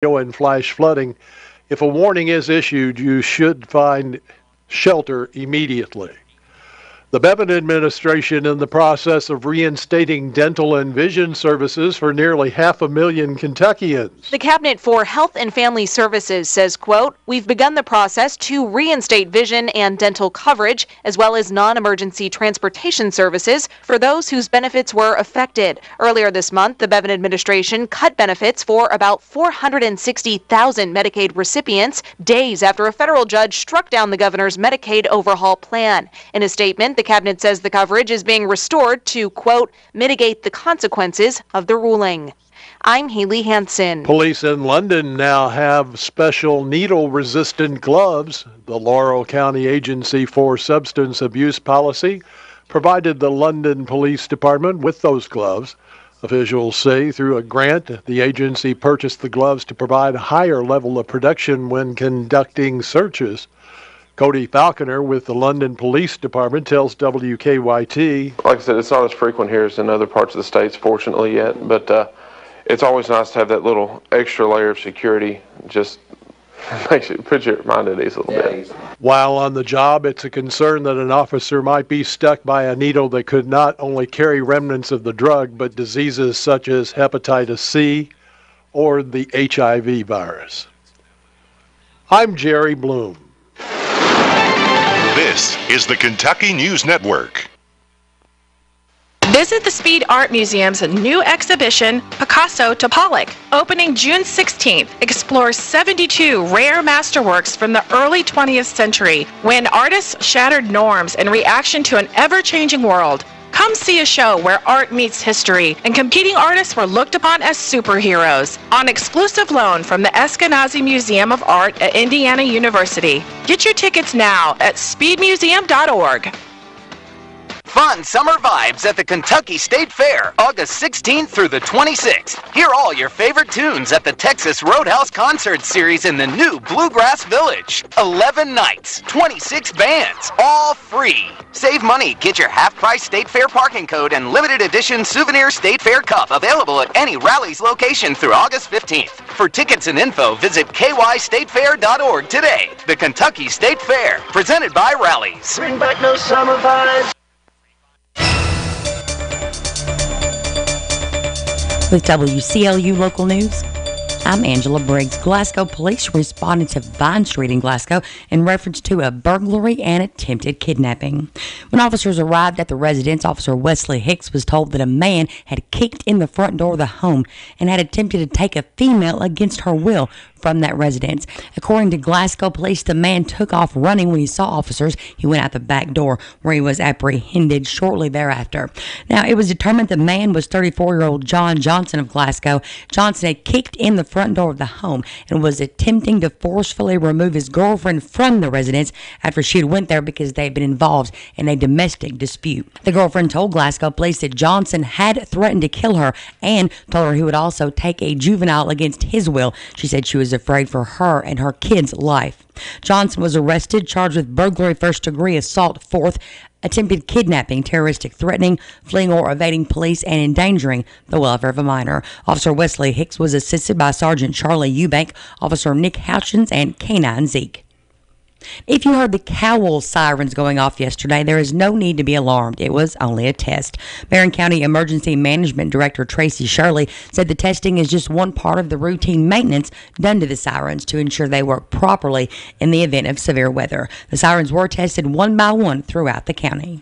and flash flooding. If a warning is issued, you should find shelter immediately. The Bevin administration in the process of reinstating dental and vision services for nearly 500,000 Kentuckians. The Cabinet for Health and Family Services says, quote, "We've begun the process to reinstate vision and dental coverage, as well as non-emergency transportation services for those whose benefits were affected." Earlier this month, the Bevin administration cut benefits for about 460,000 Medicaid recipients days after a federal judge struck down the governor's Medicaid overhaul plan. In a statement, the cabinet says the coverage is being restored to, quote, "mitigate the consequences of the ruling." I'm Haley Hansen. Police in London now have special needle-resistant gloves. The Laurel County Agency for Substance Abuse Policy provided the London Police Department with those gloves. Officials say through a grant, the agency purchased the gloves to provide a higher level of protection when conducting searches. Cody Falconer with the London Police Department tells WKYT. Like I said, it's not as frequent here as in other parts of the states, fortunately, yet. But it's always nice to have that little extra layer of security. Just puts your mind at ease a little bit. While on the job, it's a concern that an officer might be stuck by a needle that could not only carry remnants of the drug, but diseases such as hepatitis C or the HIV virus. I'm Jerry Bloom. This is the Kentucky News Network. Visit the Speed Art Museum's new exhibition, Picasso to Pollock. Opening June 16th, explores 72 rare masterworks from the early 20th century when artists shattered norms in reaction to an ever-changing world. Come see a show where art meets history and competing artists were looked upon as superheroes on exclusive loan from the Eskenazi Museum of Art at Indiana University. Get your tickets now at speedmuseum.org. Fun summer vibes at the Kentucky State Fair, August 16th through the 26th. Hear all your favorite tunes at the Texas Roadhouse Concert Series in the new Bluegrass Village. 11 nights, 26 bands, all free. Save money, get your half-price State Fair parking code and limited edition souvenir State Fair cup available at any Rally's location through August 15th. For tickets and info, visit kystatefair.org today. The Kentucky State Fair, presented by Rally's. Bring back those summer vibes. With WCLU Local News, I'm Angela Briggs. Glasgow police responded to Vine Street in Glasgow in reference to a burglary and attempted kidnapping. When officers arrived at the residence, Officer Wesley Hicks was told that a man had kicked in the front door of the home and had attempted to take a female against her will from that residence. According to Glasgow police, the man took off running when he saw officers. He went out the back door where he was apprehended shortly thereafter. Now, it was determined the man was 34-year-old John Johnson of Glasgow. Johnson had kicked in the front door of the home and was attempting to forcefully remove his girlfriend from the residence after she had went there because they had been involved in a domestic dispute. The girlfriend told Glasgow police that Johnson had threatened to kill her and told her he would also take a juvenile against his will. She said she was afraid for her and her kid's life. Johnson was arrested, charged with burglary, first-degree assault, fourth, attempted kidnapping, terroristic threatening, fleeing or evading police, and endangering the welfare of a minor. Officer Wesley Hicks was assisted by Sergeant Charlie Eubank, Officer Nick Houchins, and K-9 Zeke. If you heard the Cowell sirens going off yesterday, there is no need to be alarmed. It was only a test. Marion County Emergency Management Director Tracy Shirley said the testing is just one part of the routine maintenance done to the sirens to ensure they work properly in the event of severe weather. The sirens were tested one by one throughout the county.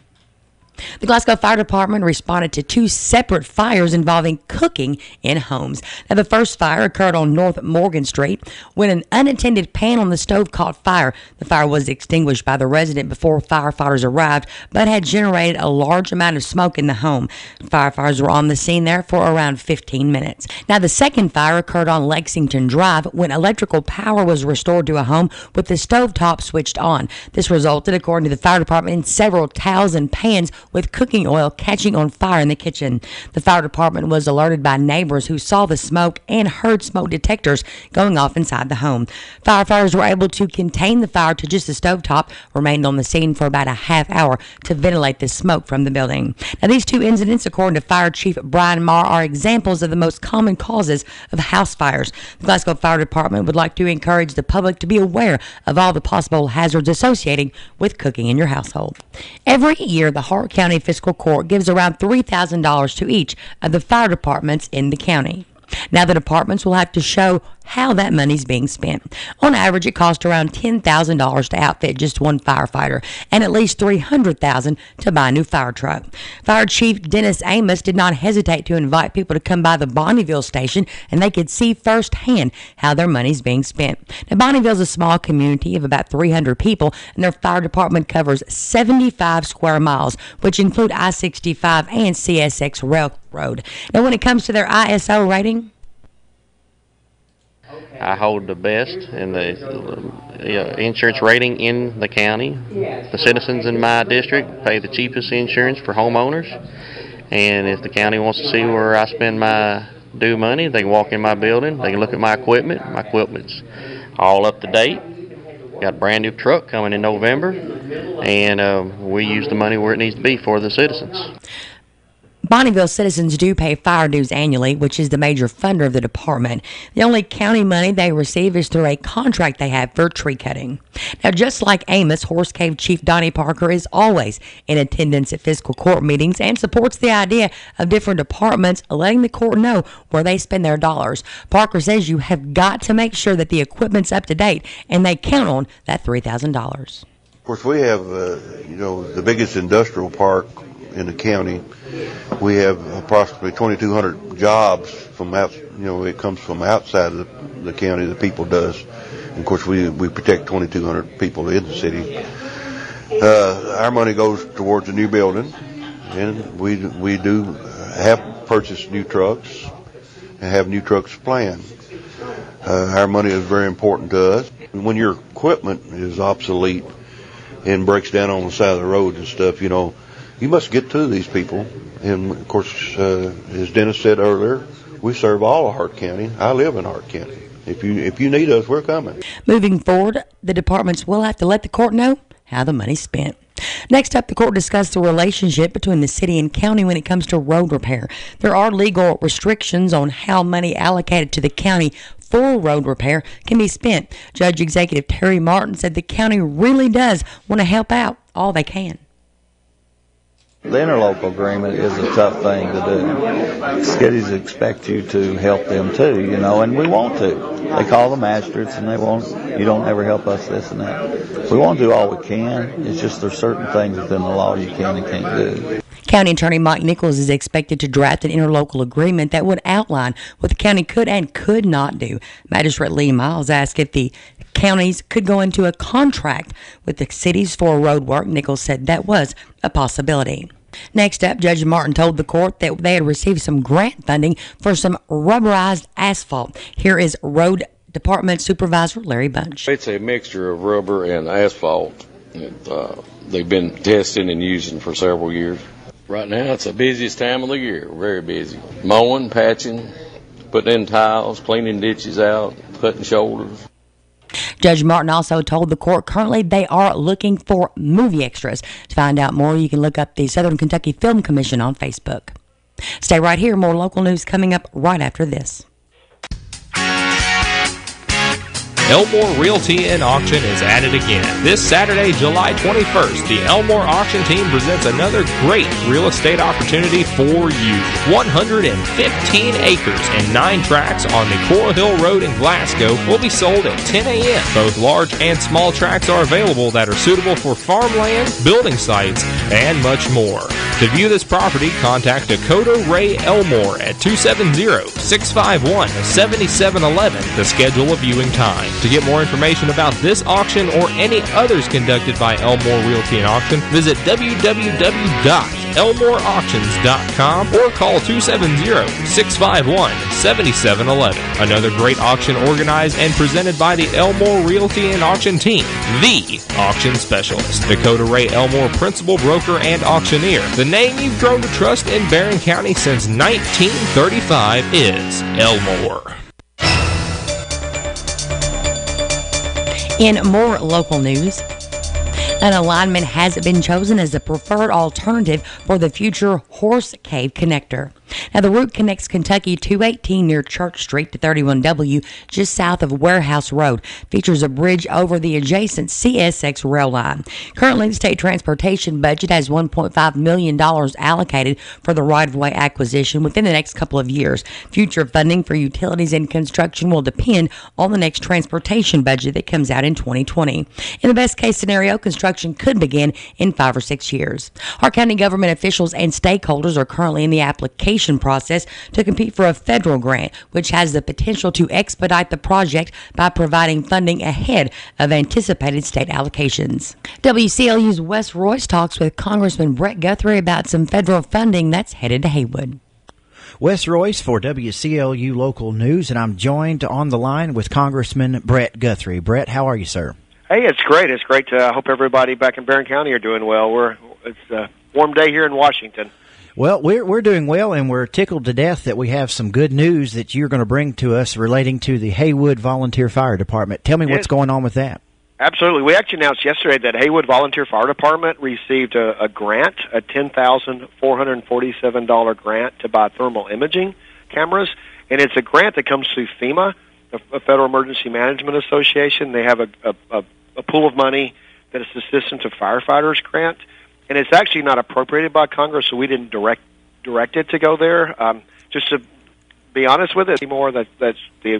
The Glasgow Fire Department responded to two separate fires involving cooking in homes. Now, the first fire occurred on North Morgan Street when an unattended pan on the stove caught fire. The fire was extinguished by the resident before firefighters arrived, but had generated a large amount of smoke in the home. Firefighters were on the scene there for around 15 minutes. Now, the second fire occurred on Lexington Drive when electrical power was restored to a home with the stovetop switched on. This resulted, according to the fire department, in several towels and pans with cooking oil catching on fire in the kitchen. The fire department was alerted by neighbors who saw the smoke and heard smoke detectors going off inside the home. Firefighters were able to contain the fire to just a stovetop, remained on the scene for about a half hour to ventilate the smoke from the building. Now, these two incidents, according to Fire Chief Brian Marr, are examples of the most common causes of house fires. The Glasgow Fire Department would like to encourage the public to be aware of all the possible hazards associated with cooking in your household. Every year, the Hart County Fiscal Court gives around $3,000 to each of the fire departments in the county. Now, the departments will have to show how that money's being spent. On average, it costs around $10,000 to outfit just one firefighter and at least $300,000 to buy a new fire truck. Fire Chief Dennis Amos did not hesitate to invite people to come by the Bonnieville station and they could see firsthand how their money's being spent. Now, Bonnieville's a small community of about 300 people, and their fire department covers 75 square miles, which include I-65 and CSX Railroad. Now, when it comes to their ISO rating, I hold the best in the insurance rating in the county. The citizens in my district pay the cheapest insurance for homeowners. And if the county wants to see where I spend my due money, they can walk in my building. They can look at my equipment. My equipment's all up to date. Got a brand new truck coming in November. And we use the money where it needs to be for the citizens. Bonnieville citizens do pay fire dues annually, which is the major funder of the department. The only county money they receive is through a contract they have for tree cutting. Now, just like Amos, Horse Cave Chief Donnie Parker is always in attendance at fiscal court meetings and supports the idea of different departments letting the court know where they spend their dollars. Parker says you have got to make sure that the equipment's up to date and they count on that $3,000. Of course, we have, the biggest industrial park in the county. We have approximately 2,200 jobs from out, it comes from outside of the county, the people does. And of course, we protect 2,200 people in the city. Our money goes towards a new building, and we do have purchased new trucks and have new trucks planned. Our money is very important to us. When your equipment is obsolete and breaks down on the side of the road and stuff, you must get to these people. And, of course, as Dennis said earlier, we serve all of Hart County. I live in Hart County. If you need us, we're coming. Moving forward, the departments will have to let the court know how the money's spent. Next up, the court discussed the relationship between the city and county when it comes to road repair. There are legal restrictions on how money allocated to the county for road repair can be spent. Judge Executive Terry Martin said the county really does want to help out all they can. The interlocal agreement is a tough thing to do. Cities expect you to help them too, and we want to. They call the magistrates and you don't ever help us this and that. We want to do all we can. It's just there's certain things within the law you can and can't do. County Attorney Mike Nichols is expected to draft an interlocal agreement that would outline what the county could and could not do. Magistrate Lee Miles asked if the counties could go into a contract with the cities for road work. Nichols said that was a possibility. Next up, Judge Martin told the court that they had received some grant funding for some rubberized asphalt. Here is Road Department Supervisor Larry Bunch. It's a mixture of rubber and asphalt that they've been testing and using for several years. Right now, it's the busiest time of the year, very busy. Mowing, patching, putting in tiles, cleaning ditches out, cutting shoulders. Judge Martin also told the court currently they are looking for movie extras. To find out more, you can look up the Southern Kentucky Film Commission on Facebook. Stay right here. More local news coming up right after this. Elmore Realty and Auction is at it again. This Saturday, July 21st, the Elmore Auction Team presents another great real estate opportunity for you. 115 acres and 9 tracts on the Coral Hill Road in Glasgow will be sold at 10 a.m. Both large and small tracts are available that are suitable for farmland, building sites, and much more. To view this property, contact Dakota Ray Elmore at 270-651-7711 to schedule a viewing time. To get more information about this auction or any others conducted by Elmore Realty and Auction, visit www.elmoreauctions.com or call 270-651-7711. Another great auction organized and presented by the Elmore Realty and Auction team, the auction specialist. Dakota Ray Elmore, principal broker and auctioneer. The name you've grown to trust in Barron County since 1935 is Elmore. In more local news, an alignment has been chosen as the preferred alternative for the future Horse Cave Connector. Now, the route connects Kentucky 218 near Church Street to 31W, just south of Warehouse Road. Features a bridge over the adjacent CSX rail line. Currently, the state transportation budget has $1.5 million allocated for the right-of-way acquisition within the next couple of years. Future funding for utilities and construction will depend on the next transportation budget that comes out in 2020. In the best-case scenario, construction could begin in 5 or 6 years. Our county government officials and stakeholders are currently in the application process to compete for a federal grant, which has the potential to expedite the project by providing funding ahead of anticipated state allocations. WCLU's Wes Royce talks with Congressman Brett Guthrie about some federal funding that's headed to Haywood. Wes Royce for WCLU Local News, and I'm joined on the line with Congressman Brett Guthrie. Brett, how are you, sir? Hey, it's great. It's great to hope everybody back in Barron County are doing well. It's a warm day here in Washington. Well, we're doing well, and we're tickled to death that we have some good news that you're going to bring to us relating to the Haywood Volunteer Fire Department. Tell me what's going on with that. Absolutely. We actually announced yesterday that Haywood Volunteer Fire Department received a grant, a $10,447 grant to buy thermal imaging cameras, and it's a grant that comes through FEMA, the Federal Emergency Management Association. They have a pool of money that is Assistance to Firefighters grant. And it's actually not appropriated by Congress, so we didn't direct it to go there. Just to be honest with it, anymore, that's the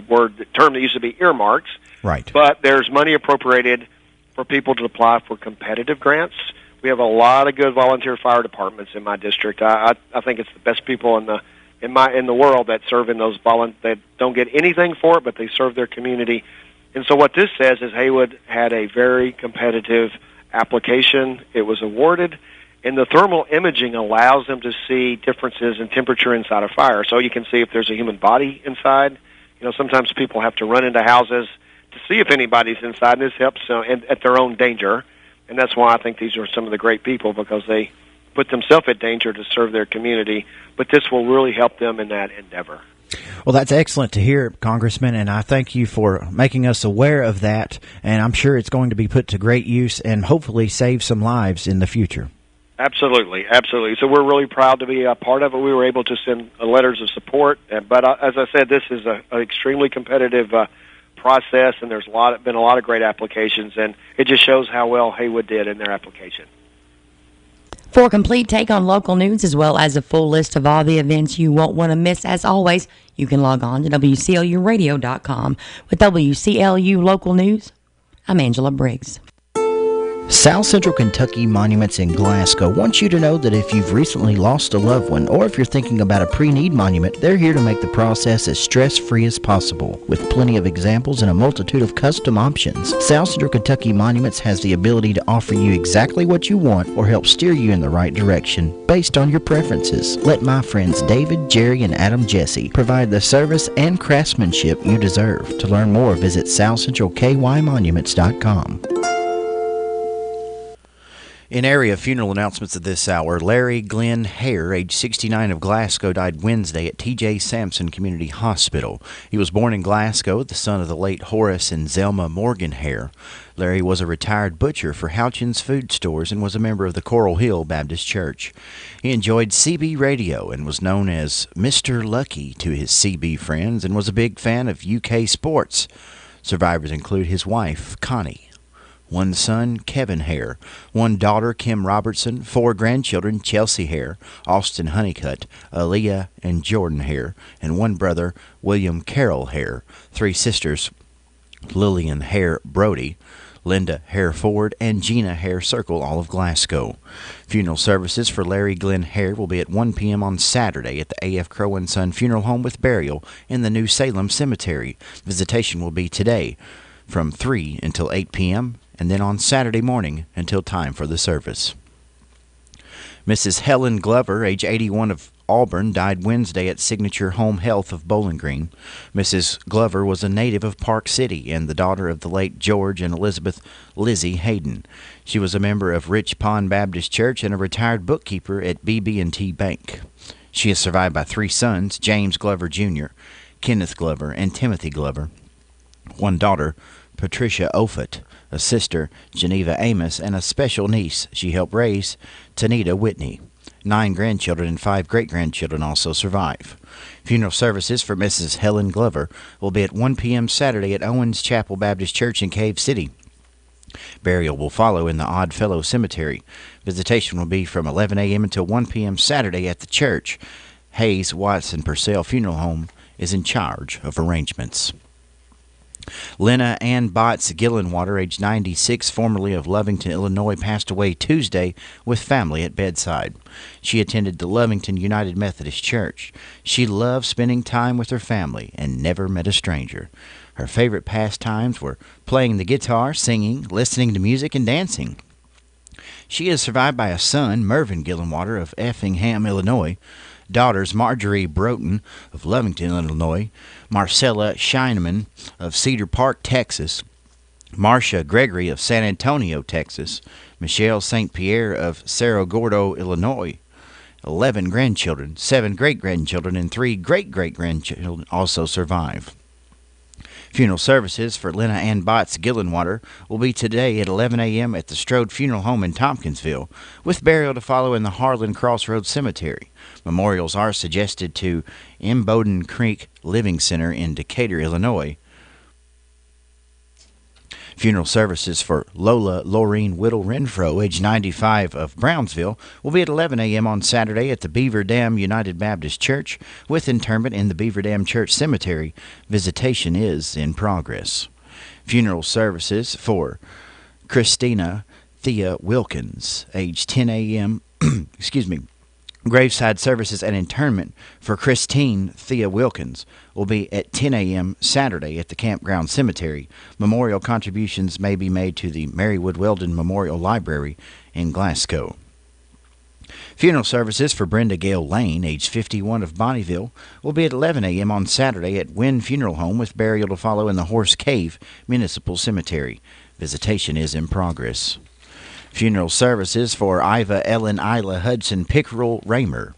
term that used to be earmarks. Right. But there's money appropriated for people to apply for competitive grants. We have a lot of good volunteer fire departments in my district. I think it's the best people in the world that serve in those that don't get anything for it, but they serve their community. And so what this says is Haywood had a very competitive application. It was awarded, and the thermal imaging allows them to see differences in temperature inside a fire. So you can see if there's a human body inside. You know, sometimes people have to run into houses to see if anybody's inside, and this helps at their own danger. And that's why I think these are some of the great people, because they put themselves at danger to serve their community. But this will really help them in that endeavor. Well, that's excellent to hear, Congressman, and I thank you for making us aware of that, and I'm sure it's going to be put to great use and hopefully save some lives in the future. Absolutely, absolutely. So we're really proud to be a part of it. We were able to send letters of support, but as I said, this is an extremely competitive process, and there's been a lot of great applications, and it just shows how well Haywood did in their application. For a complete take on local news, as well as a full list of all the events you won't want to miss, as always, you can log on to WCLUradio.com. With WCLU Local News, I'm Angela Briggs. South Central Kentucky Monuments in Glasgow wants you to know that if you've recently lost a loved one, or if you're thinking about a pre-need monument, they're here to make the process as stress-free as possible. With plenty of examples and a multitude of custom options, South Central Kentucky Monuments has the ability to offer you exactly what you want or help steer you in the right direction based on your preferences. Let my friends David, Jerry, and Adam Jesse provide the service and craftsmanship you deserve. To learn more, visit southcentralkymonuments.com. In area funeral announcements at this hour, Larry Glenn Hare, age 69 of Glasgow, died Wednesday at T.J. Sampson Community Hospital. He was born in Glasgow, the son of the late Horace and Zelma Morgan Hare. Larry was a retired butcher for Houchins Food Stores and was a member of the Coral Hill Baptist Church. He enjoyed CB radio and was known as Mr. Lucky to his CB friends and was a big fan of UK sports. Survivors include his wife, Connie, one son, Kevin Hare, one daughter, Kim Robertson, 4 grandchildren, Chelsea Hare, Austin Honeycutt, Aaliyah and Jordan Hare, and one brother, William Carroll Hare, 3 sisters, Lillian Hare Brody, Linda Hare Ford, and Gina Hare Circle, all of Glasgow. Funeral services for Larry Glenn Hare will be at 1 p.m. on Saturday at the A.F. Crow & Son Funeral Home with Burial in the New Salem Cemetery. Visitation will be today. from 3 until 8 p.m., and then on Saturday morning until time for the service. Mrs. Helen Glover, age 81 of Auburn, died Wednesday at Signature Home Health of Bowling Green. Mrs. Glover was a native of Park City and the daughter of the late George and Elizabeth Lizzie Hayden. She was a member of Rich Pond Baptist Church and a retired bookkeeper at BB&T Bank. She is survived by 3 sons, James Glover Jr., Kenneth Glover, and Timothy Glover. 1 daughter, Patricia Offutt, a sister, Geneva Amos, and a special niece she helped raise, Tanita Whitney. 9 grandchildren and 5 great-grandchildren also survive. Funeral services for Mrs. Helen Glover will be at 1 p.m. Saturday at Owens Chapel Baptist Church in Cave City. Burial will follow in the Oddfellow Cemetery. Visitation will be from 11 a.m. until 1 p.m. Saturday at the church. Hayes Watson Purcell Funeral Home is in charge of arrangements. Lena Ann Botts Gillenwater, age 96, formerly of Lovington, Illinois, passed away Tuesday with family at bedside. She attended the Lovington United Methodist Church. She loved spending time with her family and never met a stranger. Her favorite pastimes were playing the guitar, singing, listening to music, and dancing. She is survived by a son, Mervyn Gillenwater of Effingham, Illinois, daughters Marjorie Broughton of Lovington, Illinois, Marcella Scheineman of Cedar Park, Texas, Marcia Gregory of San Antonio, Texas, Michelle St. Pierre of Cerro Gordo, Illinois. 11 grandchildren, 7 great-grandchildren, and 3 great-great-grandchildren also survive. Funeral services for Lena Ann Botts Gillenwater will be today at 11 a.m. at the Strode Funeral Home in Tompkinsville, with burial to follow in the Harlan Crossroads Cemetery. Memorials are suggested to Imboden Creek Living Center in Decatur, Illinois. Funeral services for Lola Laureen Whittle Renfro, age 95 of Brownsville, will be at 11 a.m. on Saturday at the Beaver Dam United Baptist Church, with interment in the Beaver Dam Church Cemetery. Visitation is in progress. Funeral services for Christina Thea Wilkins, age 10 a.m. Graveside services and interment for Christine Thea Wilkins will be at 10 a.m. Saturday at the Campground Cemetery. Memorial contributions may be made to the Marywood Weldon Memorial Library in Glasgow. Funeral services for Brenda Gale Lane, age 51 of Bonneville, will be at 11 a.m. on Saturday at Wynn Funeral Home, with burial to follow in the Horse Cave Municipal Cemetery. Visitation is in progress. Funeral services for Iva Ellen Isla Hudson Pickerel Raymer,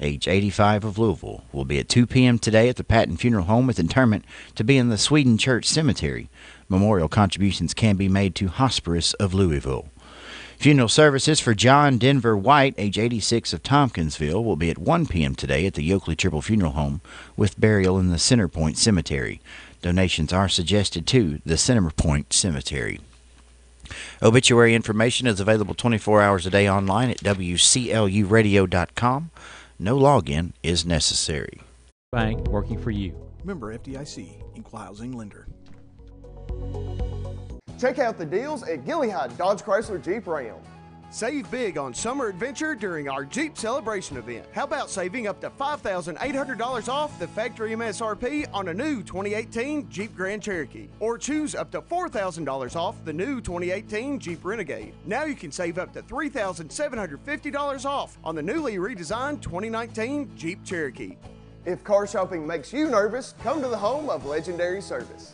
age 85 of Louisville, will be at 2 p.m. today at the Patton Funeral Home, with interment to be in the Sweden Church Cemetery. Memorial contributions can be made to Hospice of Louisville. Funeral services for John Denver White, age 86 of Tompkinsville, will be at 1 p.m. today at the Yoakley Triple Funeral Home, with burial in the Centerpoint Cemetery. Donations are suggested to the Centerpoint Cemetery. Obituary information is available 24 hours a day online at WCLUradio.com. No login is necessary. Bank working for you. Member FDIC, Equal Housing Lender. Check out the deals at Gilliard Dodge Chrysler Jeep Ram. Save big on summer adventure during our Jeep Celebration event. How about saving up to $5,800 off the factory MSRP on a new 2018 Jeep Grand Cherokee? Or choose up to $4,000 off the new 2018 Jeep Renegade. Now you can save up to $3,750 off on the newly redesigned 2019 Jeep Cherokee. If car shopping makes you nervous, come to the home of legendary service.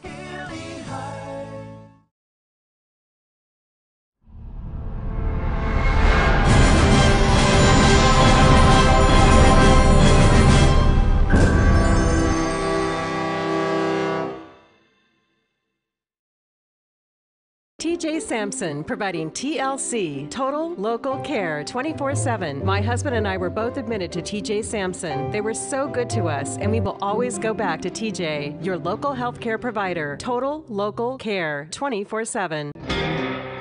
TJ Sampson, providing TLC, Total Local Care, 24/7. My husband and I were both admitted to TJ Sampson. They were so good to us, and we will always go back to TJ, your local health care provider. Total Local Care, 24/7.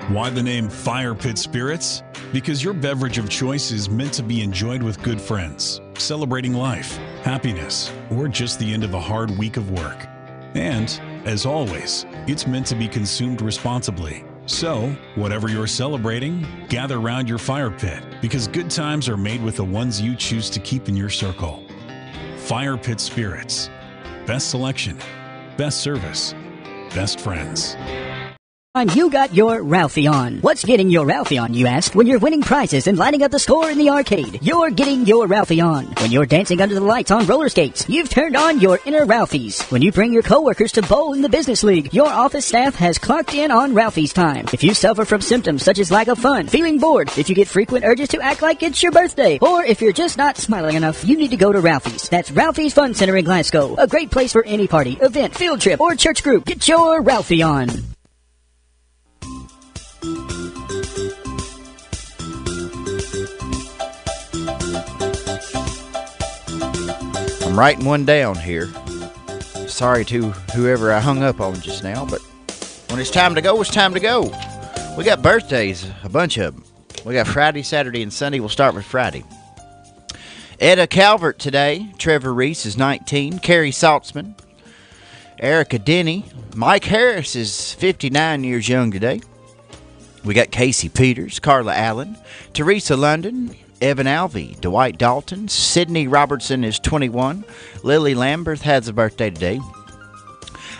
Why the name Fire Pit Spirits? Because your beverage of choice is meant to be enjoyed with good friends, celebrating life, happiness, or just the end of a hard week of work. And, as always, it's meant to be consumed responsibly. So, whatever you're celebrating, gather around your fire pit, because good times are made with the ones you choose to keep in your circle. Fire Pit Spirits. Best selection, best service, best friends. You got your Ralphie on. What's getting your Ralphie on, you ask? When you're winning prizes and lighting up the score in the arcade, you're getting your Ralphie on. When you're dancing under the lights on roller skates, you've turned on your inner Ralphies. When you bring your coworkers to bowl in the business league, your office staff has clocked in on Ralphie's time. If you suffer from symptoms such as lack of fun, feeling bored, if you get frequent urges to act like it's your birthday, or if you're just not smiling enough, you need to go to Ralphie's. That's Ralphie's Fun Center in Glasgow. A great place for any party, event, field trip, or church group. Get your Ralphie on. I'm writing one down here. Sorry to whoever I hung up on just now, but when it's time to go, it's time to go. We got birthdays, a bunch of them. We got Friday, Saturday, and Sunday. We'll start with Friday. Etta Calvert today. Trevor Reese is 19. Carrie Saltzman. Erica Denny. Mike Harris is 59 years young today. We got Casey Peters, Carla Allen, Teresa London, Evan Alvey, Dwight Dalton, Sydney Robertson is 21. Lily Lambert has a birthday today.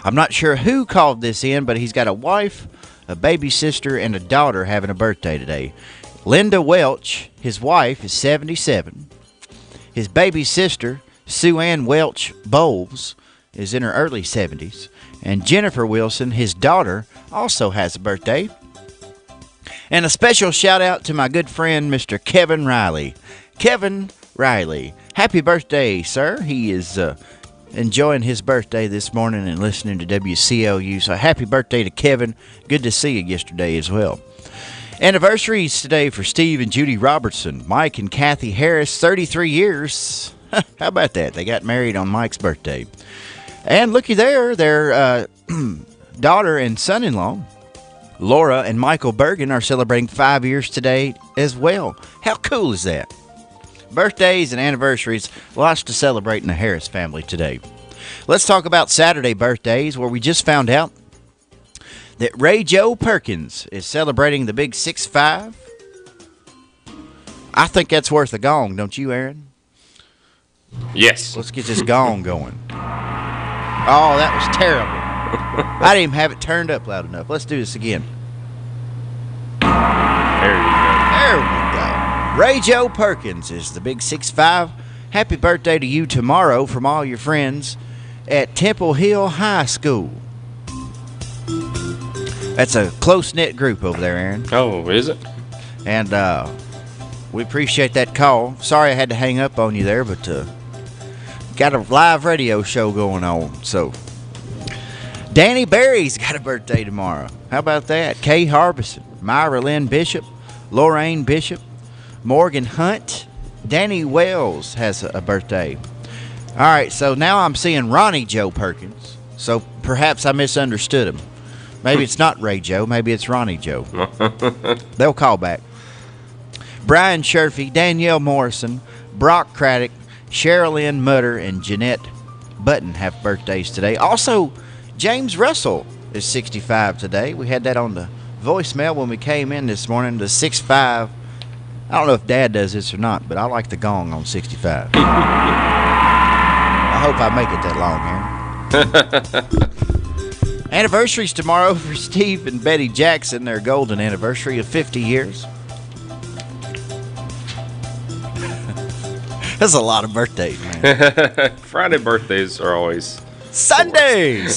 I'm not sure who called this in, but he's got a wife, a baby sister, and a daughter having a birthday today. Linda Welch, his wife, is 77. His baby sister, Sue Ann Welch Bowles, is in her early 70s. And Jennifer Wilson, his daughter, also has a birthday. And a special shout out to my good friend, Mr. Kevin Riley. Kevin Riley, happy birthday, sir. He is enjoying his birthday this morning and listening to WCLU. So happy birthday to Kevin. Good to see you yesterday as well. Anniversaries today for Steve and Judy Robertson. Mike and Kathy Harris, 33 years. How about that? They got married on Mike's birthday. And looky there, their daughter and son-in-law, Laura and Michael Bergen, are celebrating 5 years today as well. How cool is that? Birthdays and anniversaries, lots to celebrate in the Harris family today. Let's talk about Saturday birthdays, where we just found out that Ray Joe Perkins is celebrating the big 6'5". I think that's worth a gong, don't you, Aaron? Yes. Let's get this gong going. Oh, that was terrible. I didn't even have it turned up loud enough. Let's do this again. There you go. There we go. Ray Joe Perkins is the big 6'5". Happy birthday to you tomorrow from all your friends at Temple Hill High School. That's a close-knit group over there, Aaron. Oh, is it? And we appreciate that call. Sorry I had to hang up on you there, but got a live radio show going on, so... Danny Berry's got a birthday tomorrow. How about that? Kay Harbison, Myra Lynn Bishop, Lorraine Bishop, Morgan Hunt, Danny Wells has a birthday. All right, so now I'm seeing Ronnie Joe Perkins. So perhaps I misunderstood him. Maybe it's not Ray Joe. Maybe it's Ronnie Joe. They'll call back. Brian Sherfy, Danielle Morrison, Brock Craddock, Sherilyn Mutter, and Jeanette Button have birthdays today. Also, James Russell is 65 today. We had that on the voicemail when we came in this morning. The 6'5". I don't know if Dad does this or not, but I like the gong on 65. I hope I make it that long, Aaron. Anniversaries tomorrow for Steve and Betty Jackson. Their golden anniversary of 50 years. That's a lot of birthdays, man. Friday birthdays are always... Sunday.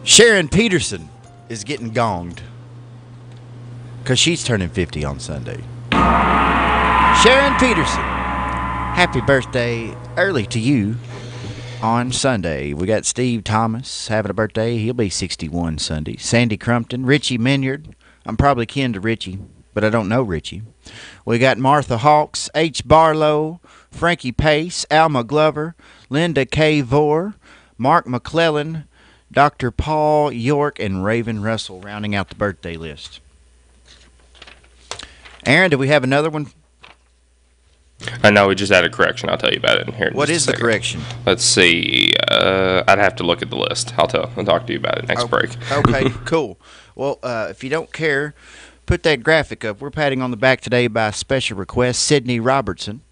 Sharon Peterson is getting gonged because she's turning 50 on Sunday. Sharon Peterson, happy birthday early to you on Sunday. We got Steve Thomas having a birthday. He'll be 61 Sunday. Sandy Crumpton, Richie Minyard. I'm probably kin to Richie, but I don't know Richie. We got Martha Hawks, H. Barlow, Frankie Pace, Alma Glover, Linda K. Vore, Mark McClellan, Dr. Paul York, and Raven Russell rounding out the birthday list. Aaron, do we have another one? I know, we just had a correction. I'll tell you about it in here. What is the correction? Let's see. I'd have to look at the list. I'll talk to you about it next break. Okay, cool. Well, if you don't care, put that graphic up. We're patting on the back today by special request, Sydney Robertson.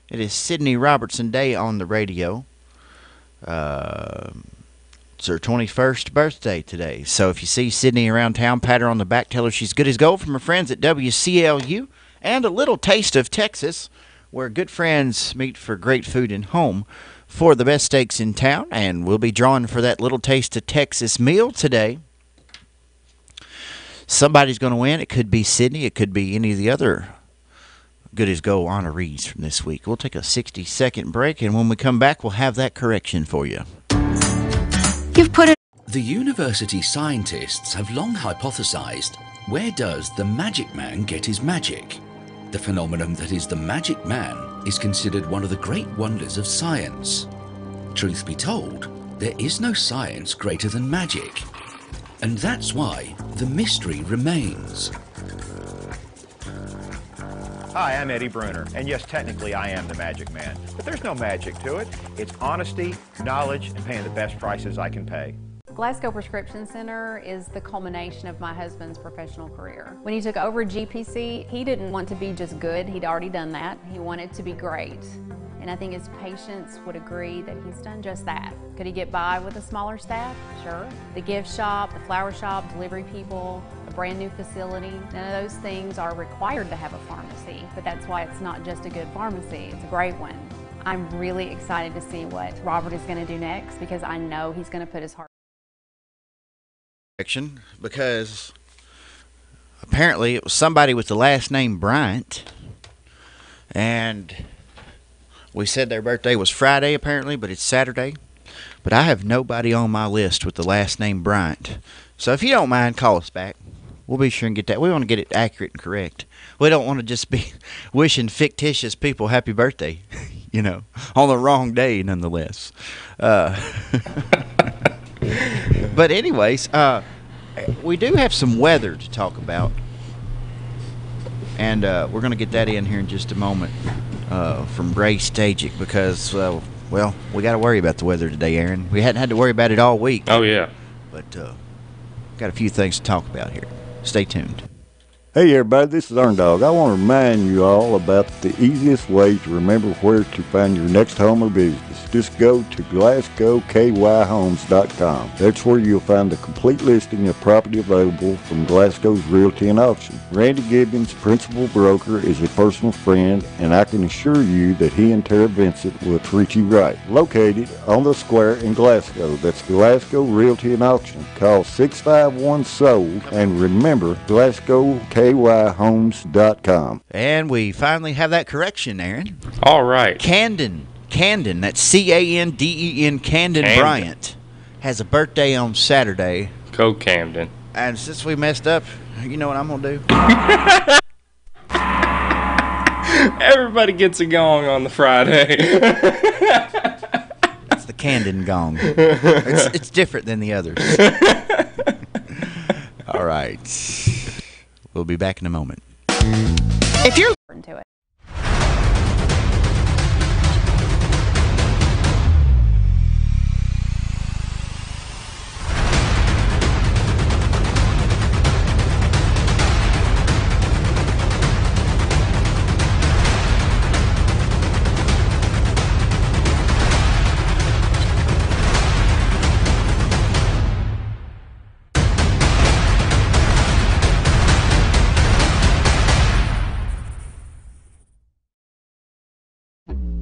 It is Sydney Robertson Day on the radio. It's her 21st birthday today. So if you see Sydney around town, pat her on the back, tell her she's good as gold from her friends at WCLU, and a little taste of Texas, where good friends meet for great food and home for the best steaks in town. And we'll be drawing for that little taste of Texas meal today. Somebody's going to win. It could be Sydney. It could be any of the other good as gold honorees from this week. We'll take a 60-second break, and when we come back, we'll have that correction for you. You've put it. The university scientists have long hypothesized, where does the magic man get his magic? The phenomenon that is the magic man is considered one of the great wonders of science. Truth be told, there is no science greater than magic. And that's why the mystery remains. Hi, I'm Eddie Bruner, and yes, technically I am the magic man, but there's no magic to it. It's honesty, knowledge, and paying the best prices I can pay. Glasgow Prescription Center is the culmination of my husband's professional career. When he took over GPC, he didn't want to be just good. He'd already done that. He wanted to be great. And I think his patients would agree that he's done just that. Could he get by with a smaller staff? Sure. The gift shop, the flower shop, delivery people, a brand new facility, none of those things are required to have a pharmacy, but that's why it's not just a good pharmacy, it's a great one. I'm really excited to see what Robert is going to do next because I know he's going to put his heart. Because apparently it was somebody with the last name Bryant, and we said their birthday was Friday apparently, but it's Saturday. But I have nobody on my list with the last name Bryant. So if you don't mind, call us back. We'll be sure and get that. We want to get it accurate and correct. We don't want to just be wishing fictitious people happy birthday, on the wrong day nonetheless. But anyways, we do have some weather to talk about. And we're going to get that in here in just a moment from Ray Stajic because, we got to worry about the weather today, Aaron. We hadn't had to worry about it all week. Oh, yeah. But got a few things to talk about here. Stay tuned. Hey everybody, this is Earn Dog. I want to remind you all about the easiest way to remember where to find your next home or business. Just go to GlasgowKYHomes.com. That's where you'll find a complete listing of property available from Glasgow's Realty and Auction. Randy Gibbons, principal broker, is a personal friend, and I can assure you that he and Tara Vincent will treat you right. Located on the square in Glasgow, that's Glasgow Realty and Auction. Call 651-SOLD, and remember, GlasgowKYHomes.com. And we finally have that correction, Aaron. All right. Camden, that's C-A-N-D-E-N, Camden Bryant, has a birthday on Saturday. Go Camden. And since we messed up, you know what I'm going to do? Everybody gets a gong on the Friday. It's the Camden gong. It's different than the others. All right. We'll be back in a moment. If you're into it.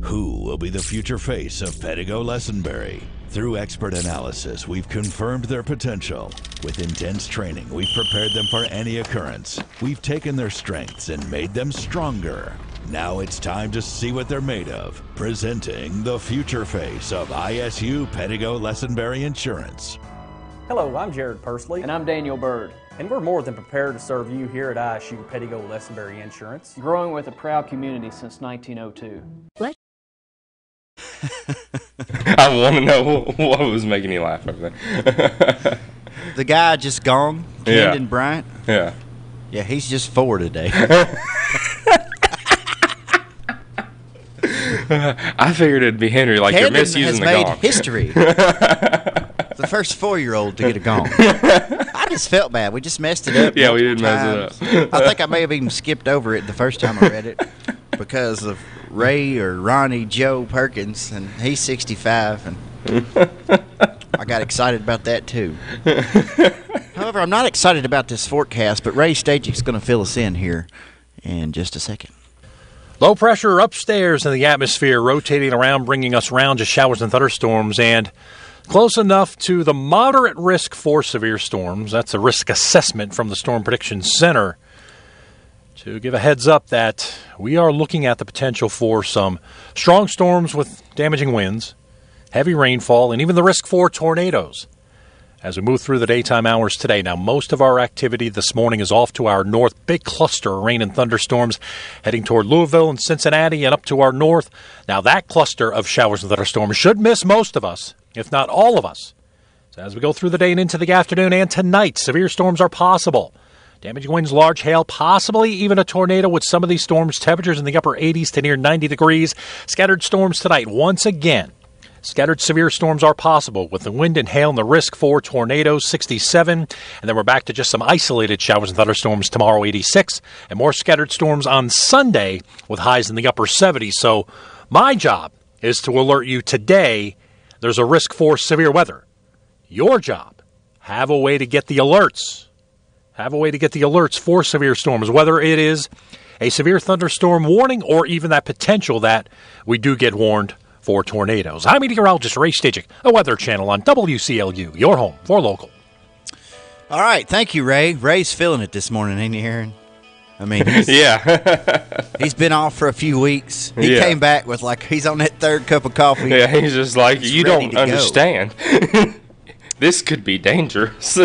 Who will be the future face of Pedigo Lessenberry? Through expert analysis, we've confirmed their potential. With intense training, we've prepared them for any occurrence. We've taken their strengths and made them stronger. Now it's time to see what they're made of. Presenting the future face of ISU Pedigo Lessenberry Insurance. Hello, I'm Jared Pursley. And I'm Daniel Bird. And we're more than prepared to serve you here at ISU Pedigo Lessenberry Insurance. Growing with a proud community since 1902. I want to know what was making you laugh over there. The guy just gone, Camden Bryant. Yeah. Yeah, he's just 4 today. I figured it'd be Henry, like Camden you're misusing the has made gong. history. The first 4-year-old to get a gong. I just felt bad. We just messed it up. Yeah, we did mess it up. I think I may have even skipped over it the first time I read it because of Ray or Ronnie Joe Perkins, and he's 65. And I got excited about that, too. However, I'm not excited about this forecast, but Ray Stagic's going to fill us in here in just a second. Low pressure upstairs in the atmosphere, rotating around, bringing us round to showers and thunderstorms, and close enough to the moderate risk for severe storms. That's a risk assessment from the Storm Prediction Center to give a heads up that we are looking at the potential for some strong storms with damaging winds, heavy rainfall, and even the risk for tornadoes as we move through the daytime hours today. Now, most of our activity this morning is off to our north. Big cluster of rain and thunderstorms heading toward Louisville and Cincinnati and up to our north. Now, that cluster of showers and thunderstorms should miss most of us, if not all of us. So as we go through the day and into the afternoon and tonight, severe storms are possible. Damaging winds, large hail, possibly even a tornado with some of these storms. Temperatures in the upper 80s to near 90 degrees. Scattered storms tonight. Once again, scattered severe storms are possible with the wind and hail and the risk for tornadoes, 67. And then we're back to just some isolated showers and thunderstorms tomorrow, 86. And more scattered storms on Sunday with highs in the upper 70s. So my job is to alert you today there's a risk for severe weather. Your job, have a way to get the alerts. Have a way to get the alerts for severe storms, whether it is a severe thunderstorm warning or even that potential that we do get warned for tornadoes. I'm meteorologist Ray Stajic, a Weather Channel on WCLU, your home for local. All right, thank you, Ray. Ray's feeling it this morning, ain't you, Aaron? I mean, he's been off for a few weeks. He came back with he's on that third cup of coffee. Yeah, he's just like, you don't understand. This could be dangerous.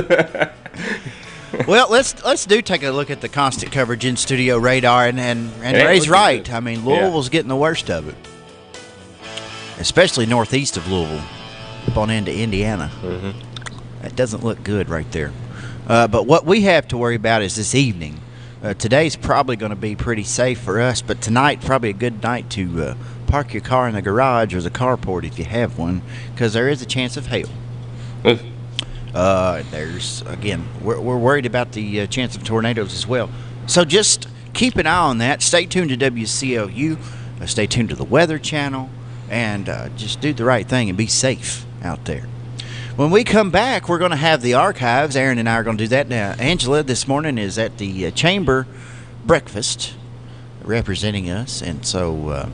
Well, let's take a look at the constant coverage in studio radar, and Ray's right. Good. I mean, Louisville's getting the worst of it, especially northeast of Louisville, up on into Indiana. Mm-hmm. That doesn't look good right there. But what we have to worry about is this evening. Today's probably going to be pretty safe for us, but tonight probably a good night to park your car in the garage or the carport if you have one, because there is a chance of hail. We're worried about the chance of tornadoes as well. So just keep an eye on that. Stay tuned to WCLU. Stay tuned to the Weather Channel. And just do the right thing and be safe out there. When we come back, we're going to have the archives. Aaron and I are going to do that now. Angela this morning is at the Chamber breakfast representing us. And so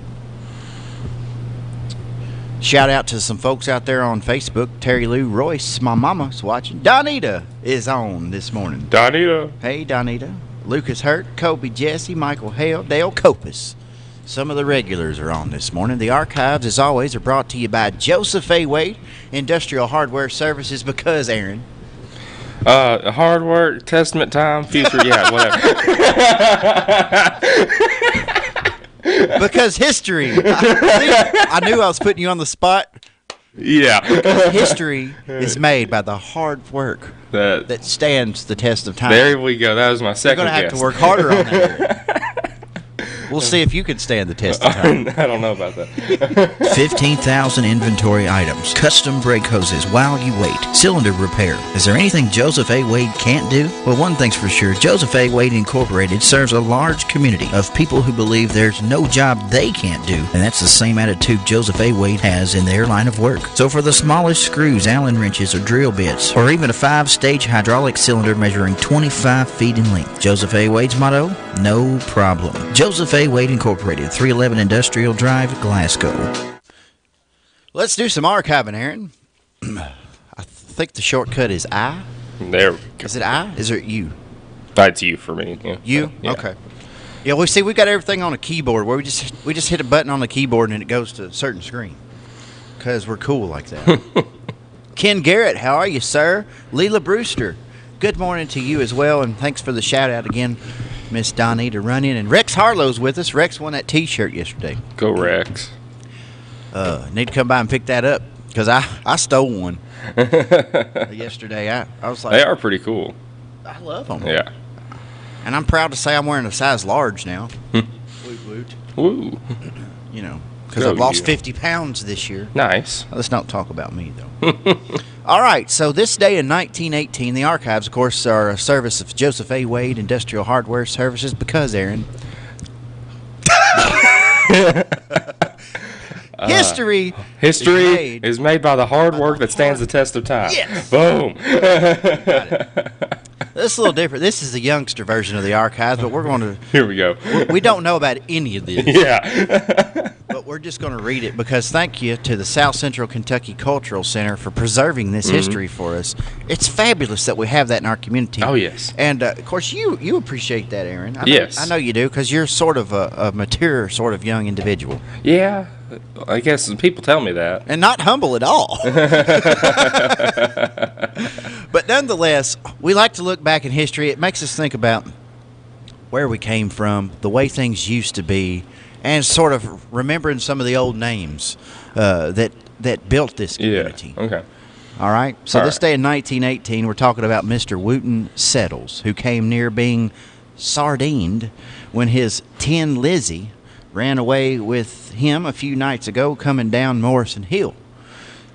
shout out to some folks out there on Facebook. Terry Lou Royce, my mama's watching. Donita is on this morning. Donita. Hey, Donita. Lucas Hurt, Kobe Jesse, Michael Hale, Dale Copus. Some of the regulars are on this morning. The archives, as always, are brought to you by Joseph A. Wade, Industrial Hardware Services, because, Aaron. Hardware, Testament time, future, yeah, whatever. Because history. I knew I was putting you on the spot. Yeah. History is made by the hard work that stands the test of time. There we go. That was my second guess. You're going to have to work harder on that. We'll see if you can stand the test of time. I don't know about that. 15,000 inventory items, custom brake hoses while you wait, cylinder repair. Is there anything Joseph A. Wade can't do? Well, one thing's for sure, Joseph A. Wade Incorporated serves a large community of people who believe there's no job they can't do, and that's the same attitude Joseph A. Wade has in their line of work. So for the smallest screws, Allen wrenches, or drill bits, or even a 5-stage hydraulic cylinder measuring 25 feet in length, Joseph A. Wade's motto, no problem. Joseph A. Wade Incorporated, 311 Industrial Drive, Glasgow. Let's do some archiving, Aaron. I think the shortcut is I. There we go. Is it I? Is it you? That's you for me. Yeah. You? Yeah. Okay. Yeah, we got everything on a keyboard where we just hit a button on the keyboard and it goes to a certain screen. Because we're cool like that. Ken Garrett, how are you, sir? Leela Brewster, good morning to you as well, and thanks for the shout-out again, Miss Donnie, to run in. And Rex Harlow's with us. Rex won that T-shirt yesterday. Go, Rex. Need to come by and pick that up, because I stole one yesterday. I was like... They are pretty cool. I love them. Yeah. And I'm proud to say I'm wearing a size large now. Woot woot. Woo. You know, because I've lost 50 pounds this year. Nice. Let's not talk about me, though. All right, so this day in 1918, the archives, of course, are a service of Joseph A. Wade Industrial Hardware Services, because, Aaron... History is made by the hard work that stands the test of time. Yes. Boom. This is a little different. This is the youngster version of the archives, but we're going to. Here we go. We don't know about any of this. Yeah. But we're just going to read it because thank you to the South Central Kentucky Cultural Center for preserving this history for us. It's fabulous that we have that in our community. Oh, yes. And, of course, you appreciate that, Aaron. Yes. I know you do because you're sort of a mature, sort of young individual. Yeah. I guess people tell me that. And not humble at all. But nonetheless, we like to look back in history. It makes us think about where we came from, the way things used to be, and sort of remembering some of the old names that built this community. Yeah. Okay. All right. So All this right. day in 1918, we're talking about Mr. Wooten Settles, who came near being sardined when his Tin Lizzie ran away with him a few nights ago coming down Morrison Hill.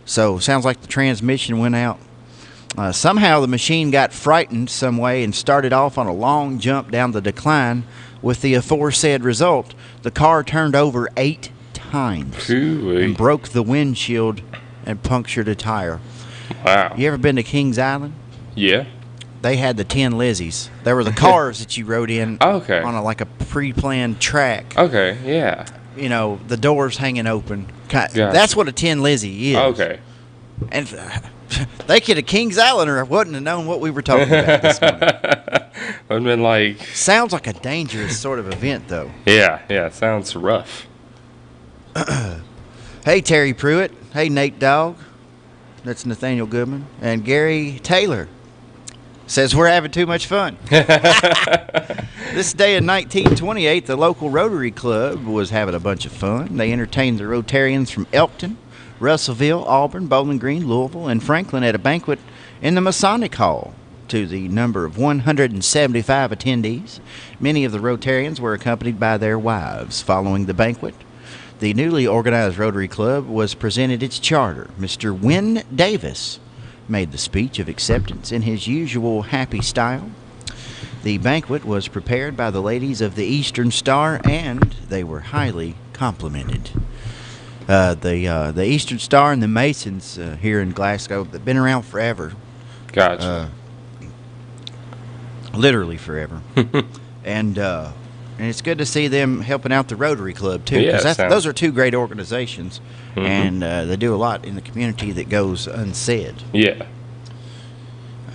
So sounds like the transmission went out. Somehow the machine got frightened some way and started off on a long jump down the decline. With the aforesaid result, the car turned over 8 times and broke the windshield and punctured a tire. Wow. You ever been to Kings Island? Yeah. They had the Tin Lizzies. They were the cars that you rode in on a pre-planned track. Okay, yeah. You know, the doors hanging open. That's what a Tin Lizzie is. Okay. And they could have Kings Islander wouldn't have known what we were talking about this morning. I've been like... Sounds like a dangerous sort of event, though. Yeah, sounds rough. Hey, Terry Pruitt. Hey, Nate Dogg. That's Nathaniel Goodman. And Gary Taylor says we're having too much fun. This day in 1928, the local Rotary Club was having a bunch of fun. They entertained the Rotarians from Elkton, Russellville, Auburn, Bowling Green, Louisville, and Franklin at a banquet in the Masonic Hall to the number of 175 attendees. Many of the Rotarians were accompanied by their wives. Following the banquet, the newly organized Rotary Club was presented its charter. Mr. Wynn Davis made the speech of acceptance in his usual happy style. The banquet was prepared by the ladies of the Eastern Star, and they were highly complimented. The Eastern Star and the Masons here in Glasgow, they've been around forever. Gotcha. Literally forever. And it's good to see them helping out the Rotary Club, too. Yeah, because those are two great organizations, and they do a lot in the community that goes unsaid. Yeah.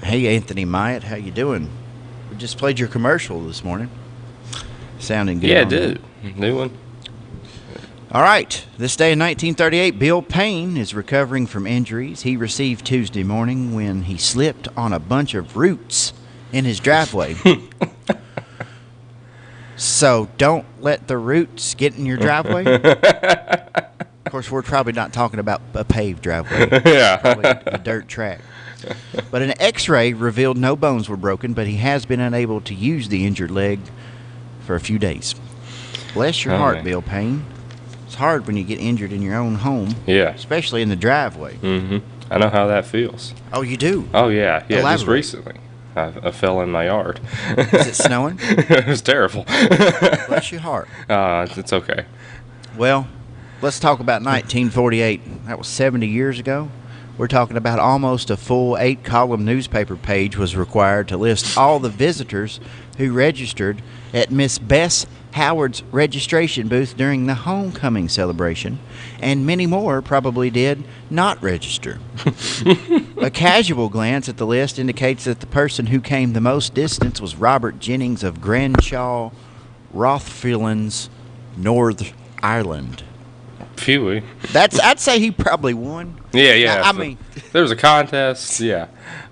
Hey, Anthony Myatt, how you doing? We just played your commercial this morning. Sounding good. Yeah, dude. New one. All right. This day in 1938, Bill Payne is recovering from injuries he received Tuesday morning when he slipped on a bunch of roots in his driveway. So don't let the roots get in your driveway. Of course, we're probably not talking about a paved driveway. Yeah. Probably a dirt track. But an X-ray revealed no bones were broken, but he has been unable to use the injured leg for a few days. Bless your heart, man. Bill Payne. It's hard when you get injured in your own home. Yeah. Especially in the driveway. Mm-hmm. I know how that feels. Oh, you do? Oh, yeah. Yeah, Elaborate. just recently. I fell in my yard. Is it snowing? It was terrible. Bless your heart. It's okay. Well, let's talk about 1948. That was 70 years ago. We're talking about almost a full 8-column newspaper page was required to list all the visitors who registered at Miss Bess Howard's registration booth during the homecoming celebration, and many more probably did not register. A casual glance at the list indicates that the person who came the most distance was Robert Jennings of Granshaw, Rothfillans, North Ireland. Phewie. I'd say he probably won. Yeah. I mean, there was a contest,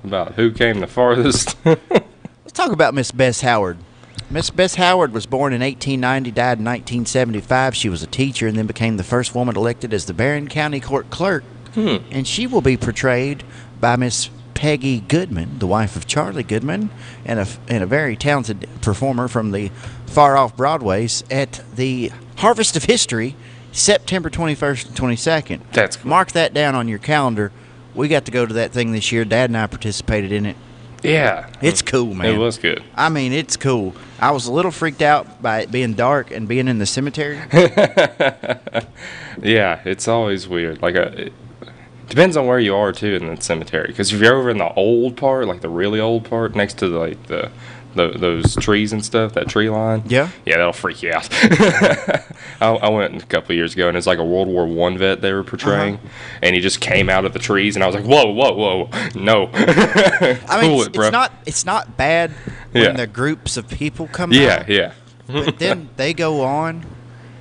about who came the farthest. Let's talk about Miss Bess Howard. Miss Bess Howard was born in 1890, died in 1975. She was a teacher and then became the first woman elected as the Barron County Court Clerk. And she will be portrayed by Miss Peggy Goodman, the wife of Charlie Goodman, and a very talented performer from the far-off Broadways at the Harvest of History, September 21st and 22nd. That's cool. Mark that down on your calendar. We got to go to that thing this year. Dad and I participated in it. Yeah. It's cool, man. It was good. I mean, it's cool. I was a little freaked out by it being dark and being in the cemetery. Yeah, it's always weird. Like, it depends on where you are, too, in the cemetery. Because if you're over in the old part, like the really old part, next to, like, those trees and stuff, that tree line. Yeah, that'll freak you out. I went a couple of years ago, and it's like a World War I vet they were portraying, and he just came out of the trees, and I was like, whoa, no. I mean, bro. it's not bad when the groups of people come out. Yeah. But then they go on,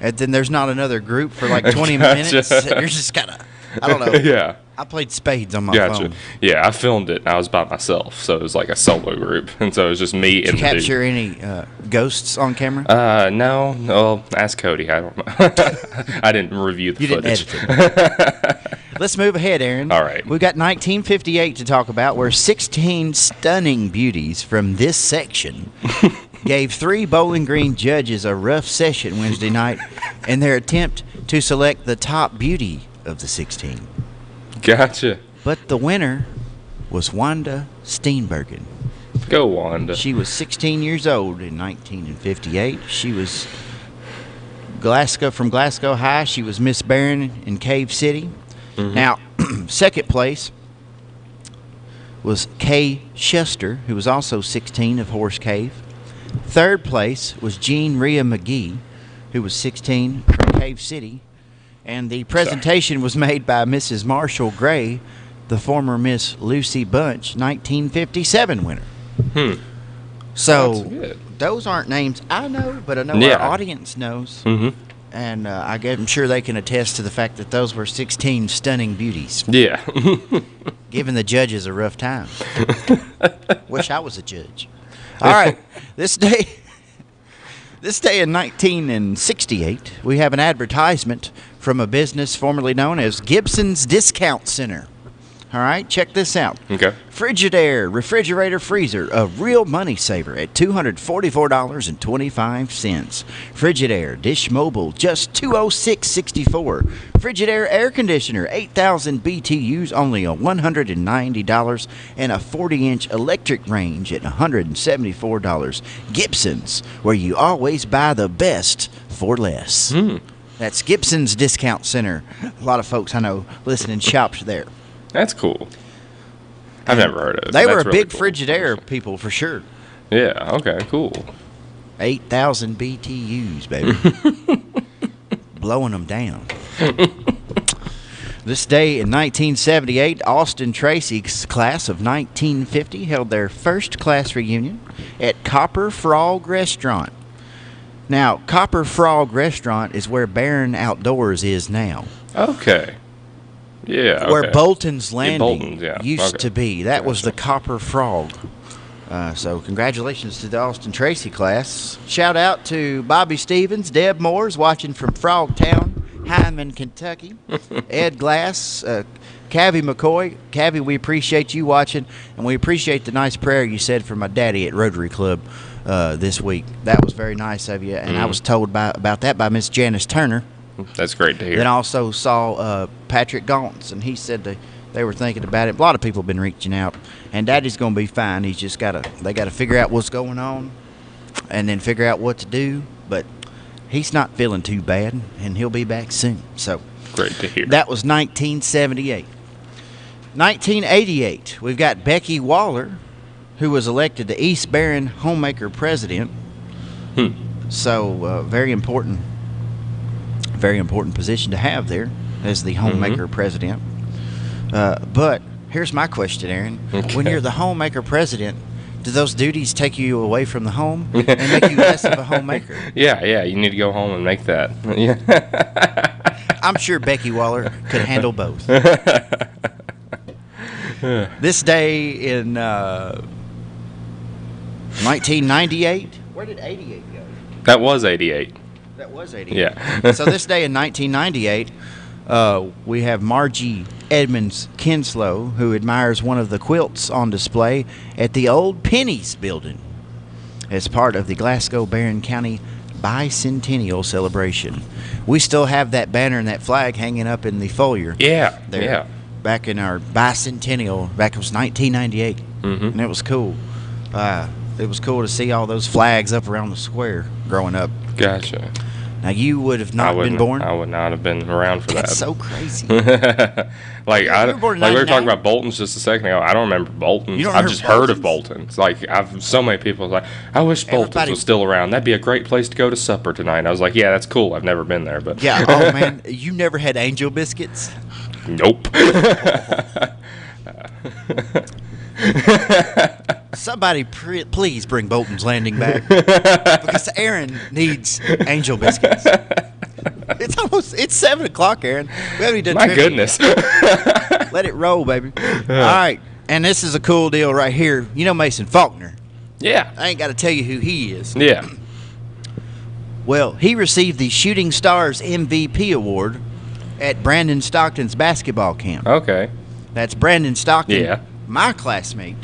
and then there's not another group for like 20 minutes. And you're just kind of, I don't know. Yeah. I played spades on my phone. Yeah, I filmed it, and I was by myself, so it was like a solo group, and so it was just me Did and you capture any ghosts on camera? No. Well, ask Cody. I don't know. I didn't review the footage. Didn't edit it. Let's move ahead, Aaron. All right. We've got 1958 to talk about, where 16 stunning beauties from this section gave 3 Bowling Green judges a rough session Wednesday night in their attempt to select the top beauty of the 16. Gotcha. But the winner was Wanda Steenbergen. Go, Wanda. She was 16 years old in 1958. She was from Glasgow High. She was Miss Barron in Cave City. Mm-hmm. Now, second place was Kay Schuster, who was also 16 of Horse Cave. Third place was Jean Rhea McGee, who was 16 from Cave City. And the presentation was made by Mrs. Marshall Gray, the former Miss Lucy Bunch, 1957 winner. So those aren't names I know, but I know our audience knows. Mm-hmm. And I'm sure they can attest to the fact that those were 16 stunning beauties. Yeah. Giving the judges a rough time. Wish I was a judge. All right. This day in 1968, we have an advertisement from a business formerly known as Gibson's Discount Center. All right, check this out. Okay. Frigidaire refrigerator freezer, a real money saver at $244.25. Frigidaire dish mobile, just $206.64. Frigidaire air conditioner, 8,000 BTUs, only $190, and a 40-inch electric range at $174. Gibson's, where you always buy the best for less. That's Gibson's Discount Center. A lot of folks I know listening shops there. That's cool. I've never heard of it. They were a really big Frigidaire people for sure. Yeah, okay, cool. 8,000 BTUs, baby. Blowing them down. This day in 1978, Austin Tracy's class of 1950 held their first class reunion at Copper Frog Restaurant. Now, Copper Frog Restaurant is where Barron Outdoors is now. Okay. Yeah. Where Bolton's Landing Bolton's, used to be. That was the Copper Frog. So congratulations to the Austin Tracy class. Shout out to Bobby Stevens, Deb Moores, watching from Frogtown, Hyman, Kentucky. Ed Glass, Cavi McCoy. Cavi, we appreciate you watching, and we appreciate the nice prayer you said for my daddy at Rotary Club this week. That was very nice of you, and I was told about that by Miss Janice Turner. That's great to hear. Then I also saw Patrick Gaunts, and he said they were thinking about it. A lot of people have been reaching out, and Daddy's going to be fine. He's just they got to figure out what's going on and then figure out what to do. But he's not feeling too bad, and he'll be back soon. So great to hear. That was 1978. 1988, we've got Becky Waller, who was elected the East Barron Homemaker President. So very important position to have there as the homemaker president. But here's my question, Aaron. Okay. When you're the homemaker president, do those duties take you away from the home and make you less of a homemaker? Yeah, you need to go home and make that. Yeah. I'm sure Becky Waller could handle both. This day in 1998, where did 88 go? That was 88. That was 88. Yeah. So this day in 1998, we have Margie Edmonds Kinslow, who admires one of the quilts on display at the Old Pennies building as part of the Glasgow Barron County Bicentennial celebration. We still have that banner and that flag hanging up in the foyer. Yeah, there. yeah. back in our bicentennial. Back it was 1998, and it was cool. It was cool to see all those flags up around the square growing up. Gotcha. Now you would have not been born. I would not have been around for that. That's so crazy. Like you were born in we were 99? talking about Bolton's just a second ago. I don't remember Bolton's. You don't I've remember just heard of Bolton's? Bolton's. Like so many people like, I wish Bolton's Everybody- was still around. That'd be a great place to go to supper tonight. And I was like, yeah, that's cool. I've never been there, but Yeah. Oh man, you never had Angel Biscuits? Nope. Somebody please bring Bolton's Landing back because Aaron needs Angel Biscuits. It's 7 o'clock, Aaron. We haven't even done My trivia goodness. yet. Let it roll, baby. All right, and this is a cool deal right here. You know Mason Faulkner? Yeah. I ain't got to tell you who he is. Yeah. Well, he received the Shooting Stars MVP award at Brandon Stockton's basketball camp. Okay. That's Brandon Stockton, Yeah. my classmate.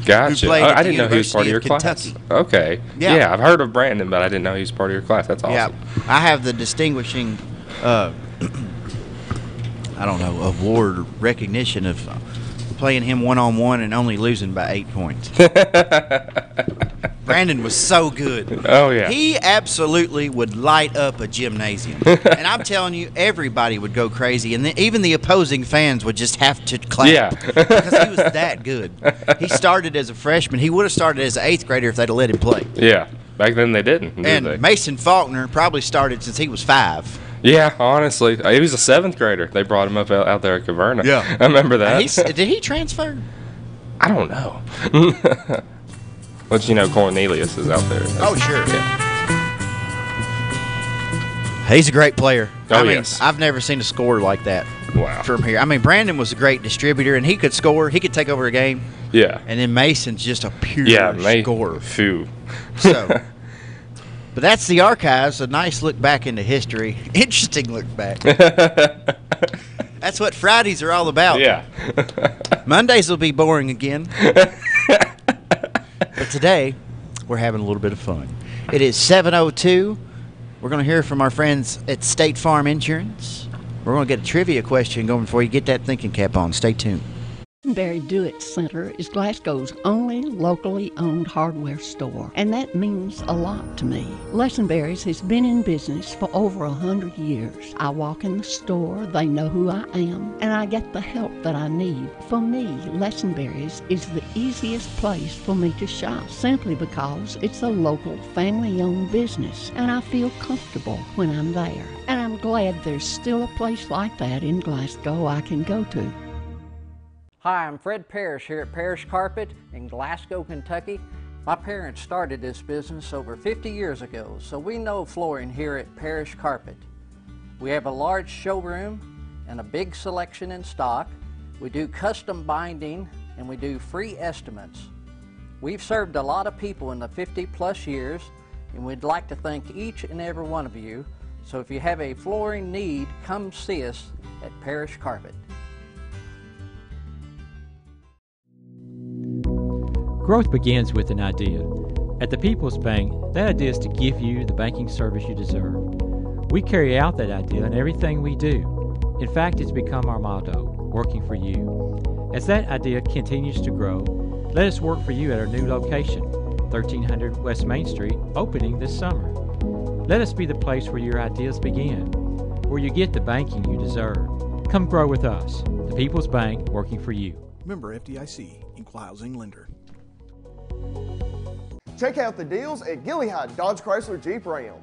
Gotcha. Who played at I the didn't know he was part of your University class. of Okay. Yeah. Yeah, I've heard of Brandon, but I didn't know he was part of your class. That's awesome. Yeah, I have the distinguishing, I don't know, award recognition of playing him one-on-one and only losing by 8 points. Brandon was so good. Oh, yeah. He absolutely would light up a gymnasium. And I'm telling you, everybody would go crazy. And even the opposing fans would just have to clap. Yeah. Because he was that good. He started as a freshman. He would have started as an 8th grader if they'd have let him play. Yeah. Back then they didn't. Did And they? Mason Faulkner probably started since he was 5. Yeah, honestly. He was a 7th grader. They brought him up out there at Caverna. Yeah. I remember that. Did he transfer? I don't know. But you know, Cornelius is out there. Oh, sure. Yeah. He's a great player. Oh, I mean, yes. I've never seen a scorer like that. Wow. From here. I mean, Brandon was a great distributor, and he could score. He could take over a game. Yeah. And then Mason's just a pure scorer. Phew. So, but that's the archives. A nice look back into history. Interesting look back. That's what Fridays are all about. Yeah. Mondays will be boring again. But today, we're having a little bit of fun. It is 7:02. We're going to hear from our friends at State Farm Insurance. We're going to get a trivia question going before you get that thinking cap on. Stay tuned. Berry Do-It Center is Glasgow's only locally owned hardware store, and that means a lot to me. Lessonberry's has been in business for over 100 years. I walk in the store, they know who I am, and I get the help that I need. For me, Lessonberry's is the easiest place for me to shop, simply because it's a local family-owned business, and I feel comfortable when I'm there. And I'm glad there's still a place like that in Glasgow I can go to. Hi, I'm Fred Parrish here at Parrish Carpet in Glasgow, Kentucky. My parents started this business over 50 years ago, so we know flooring here at Parrish Carpet. We have a large showroom and a big selection in stock. We do custom binding and we do free estimates. We've served a lot of people in the 50+ years, and we'd like to thank each and every one of you. So if you have a flooring need, come see us at Parrish Carpet. Growth begins with an idea. At the People's Bank, that idea is to give you the banking service you deserve. We carry out that idea in everything we do. In fact, it's become our motto, working for you. As that idea continues to grow, let us work for you at our new location, 1300 West Main Street, opening this summer. Let us be the place where your ideas begin, where you get the banking you deserve. Come grow with us. The People's Bank, working for you. Member FDIC, Equal Housing Lender. Check out the deals at Gilliard Dodge Chrysler Jeep Ram.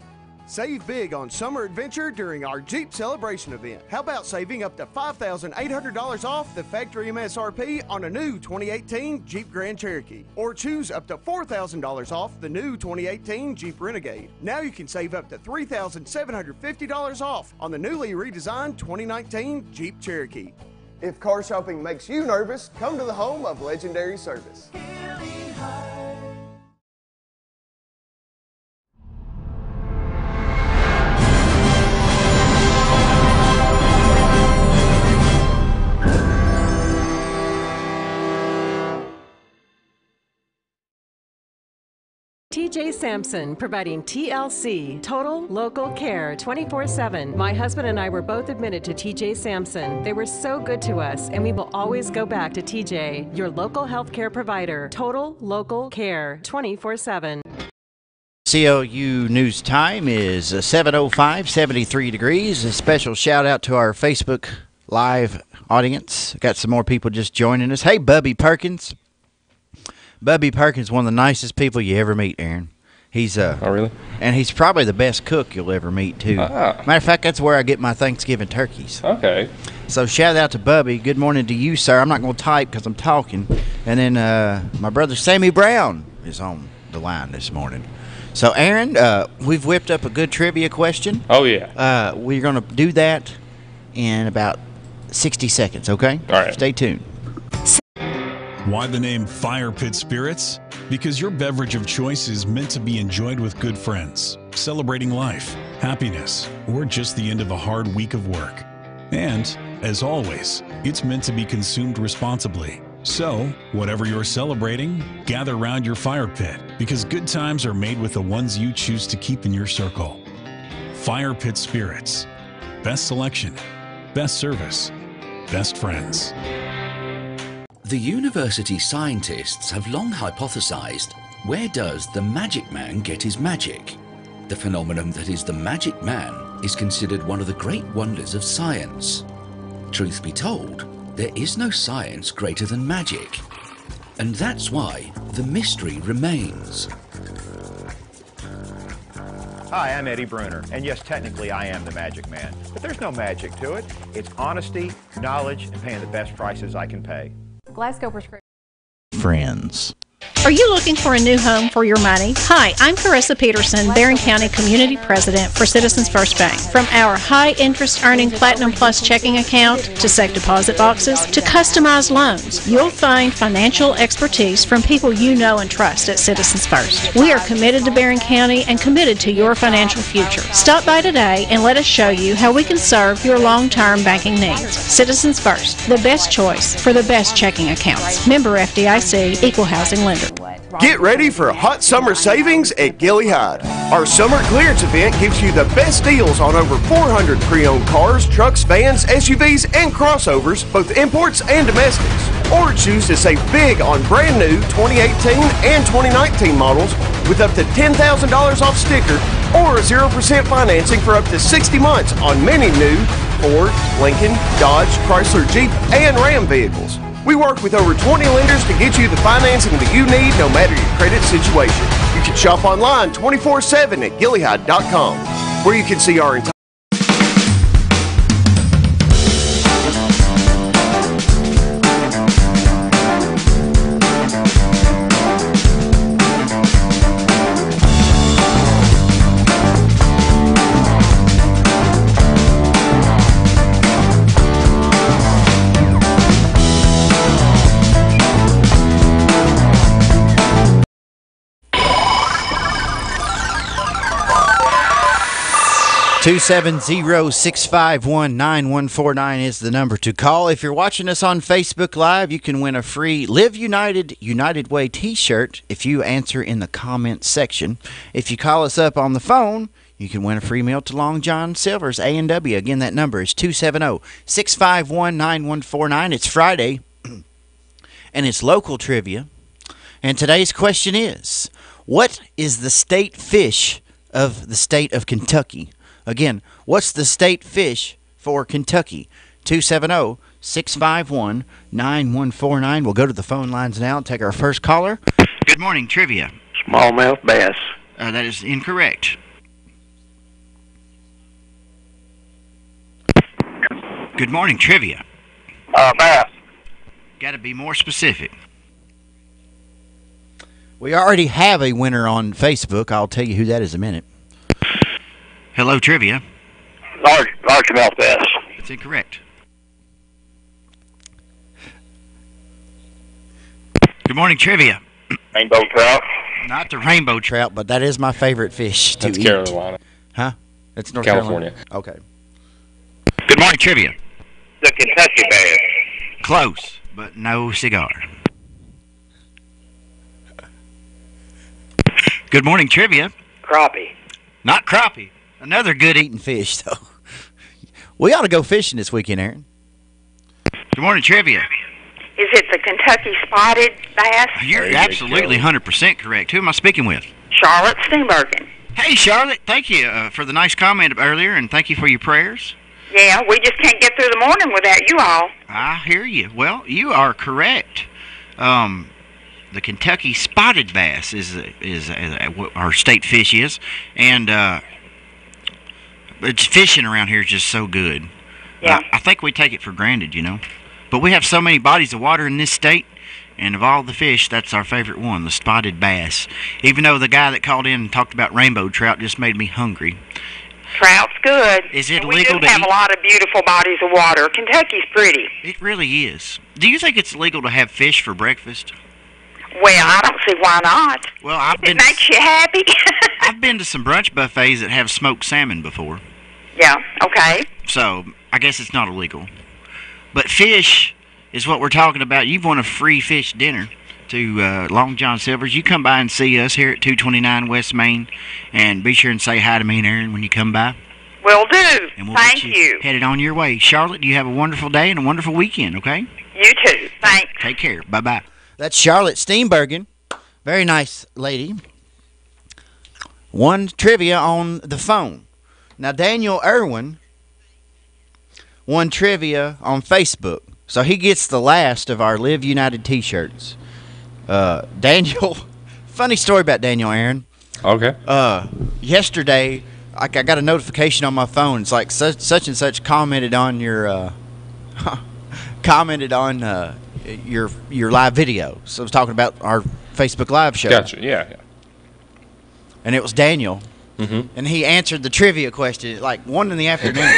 Save big on summer adventure during our Jeep Celebration event. How about saving up to $5,800 off the factory MSRP on a new 2018 Jeep Grand Cherokee? Or choose up to $4,000 off the new 2018 Jeep Renegade. Now you can save up to $3,750 off on the newly redesigned 2019 Jeep Cherokee. If car shopping makes you nervous, come to the home of legendary service. TJ Sampson, providing TLC, Total Local Care, 24/7. My husband and I were both admitted to TJ Sampson. They were so good to us, and we will always go back to TJ, your local healthcare provider. Total Local Care, 24/7. WCLU news time is 7:05, 73 degrees. A special shout out to our Facebook Live audience. Got some more people just joining us. Hey, Bubby Perkins. Bubby Perkins, one of the nicest people you ever meet, Aaron. He's oh, really? And he's probably the best cook you'll ever meet, too. Ah. Matter of fact, that's where I get my Thanksgiving turkeys. Okay. So shout out to Bubby. Good morning to you, sir. I'm not going to type because I'm talking. And then my brother Sammy Brown is on the line this morning. So, Aaron, we've whipped up a good trivia question. Oh, yeah. We're going to do that in about 60 seconds, okay? All right. Stay tuned. Why the name Fire Pit Spirits? Because your beverage of choice is meant to be enjoyed with good friends, celebrating life, happiness, or just the end of a hard week of work. And, as always, it's meant to be consumed responsibly. So, whatever you're celebrating, gather around your fire pit, because good times are made with the ones you choose to keep in your circle. Fire Pit Spirits. Best selection, best service, best friends. The university scientists have long hypothesized, where does the magic man get his magic? The phenomenon that is the magic man is considered one of the great wonders of science. Truth be told, there is no science greater than magic. And that's why the mystery remains. Hi, I'm Eddie Bruner, and yes, technically I am the magic man. But there's no magic to it. It's honesty, knowledge, and paying the best prices I can pay. Glasgow Prescription. Friends. Are you looking for a new home for your money? Hi, I'm Carissa Peterson, Barron County Community President for Citizens First Bank. From our high interest earning Platinum Plus checking account to safe deposit boxes to customized loans, you'll find financial expertise from people you know and trust at Citizens First. We are committed to Barron County and committed to your financial future. Stop by today and let us show you how we can serve your long-term banking needs. Citizens First, the best choice for the best checking accounts. Member FDIC, Equal Housing Lender. Get ready for hot summer savings at Gilly Hyde. Our summer clearance event gives you the best deals on over 400 pre-owned cars, trucks, vans, SUVs, and crossovers, both imports and domestics. Or choose to save big on brand new 2018 and 2019 models with up to $10,000 off sticker or 0% financing for up to 60 months on many new Ford, Lincoln, Dodge, Chrysler, Jeep, and Ram vehicles. We work with over 20 lenders to get you the financing that you need no matter your credit situation. You can shop online 24/7 at gillyhyde.com, where you can see our entire (270-651-9149) is the number to call. If you're watching us on Facebook Live, you can win a free Live United United Way t-shirt if you answer in the comments section. If you call us up on the phone, you can win a free meal to Long John Silver's A&W. Again, that number is 270-651-9149. It's Friday, and it's local trivia. And today's question is, what is the state fish of the state of Kentucky? Again, what's the state fish for Kentucky? 270-651-9149. We'll go to the phone lines now and take our first caller. Good morning, trivia. Smallmouth bass. That is incorrect. Good morning, trivia. Bass. Got to be more specific. We already have a winner on Facebook. I'll tell you who that is in a minute. Hello, trivia. Largemouth bass. That's incorrect. Good morning, trivia. Rainbow trout. Not the rainbow trout, but that is my favorite fish to eat. That's Carolina. Huh? That's North California. Carolina? Okay. Good morning, trivia. The Kentucky bass. Close, but no cigar. Good morning, trivia. Crappie. Not crappie. Another good eating fish, though. We ought to go fishing this weekend, Aaron. Good morning, trivia. Is it the Kentucky spotted bass? You're absolutely 100% correct. Who am I speaking with? Charlotte Steenbergen. Hey, Charlotte. Thank you for the nice comment earlier, and thank you for your prayers. Yeah, we just can't get through the morning without you all. I hear you. Well, you are correct. The Kentucky spotted bass is what our state fish is, and it's fishing around here is just so good. Yeah. I think we take it for granted, you know. But we have so many bodies of water in this state, and of all the fish, that's our favorite one, the spotted bass. Even though the guy that called in and talked about rainbow trout just made me hungry. Trout's good. Is it and legal we to do have eat? a lot of beautiful bodies of water. Kentucky's pretty. It really is. Do you think it's legal to have fish for breakfast? Well, I don't see why not. Well, It makes you happy. I've been to some brunch buffets that have smoked salmon before. Yeah, okay. So, I guess it's not illegal. But fish is what we're talking about. You've won a free fish dinner to Long John Silver's. You come by and see us here at 229 West Main, and be sure and say hi to me and Aaron when you come by. Will do. And we'll Thank get you. headed on your way. Charlotte, you have a wonderful day and a wonderful weekend, okay? You too. Thanks. Take care. Bye-bye. That's Charlotte Steenbergen. Very nice lady. One trivia on the phone. Now, Daniel Irwin won trivia on Facebook. So he gets the last of our Live United t-shirts. Daniel, funny story about Daniel, Aaron. Okay. Yesterday, I got a notification on my phone. It's like such and such commented on your your live video. So I was talking about our Facebook Live show. Gotcha. Yeah. And it was Daniel. Mm-hmm. And he answered the trivia question at like 1 in the afternoon.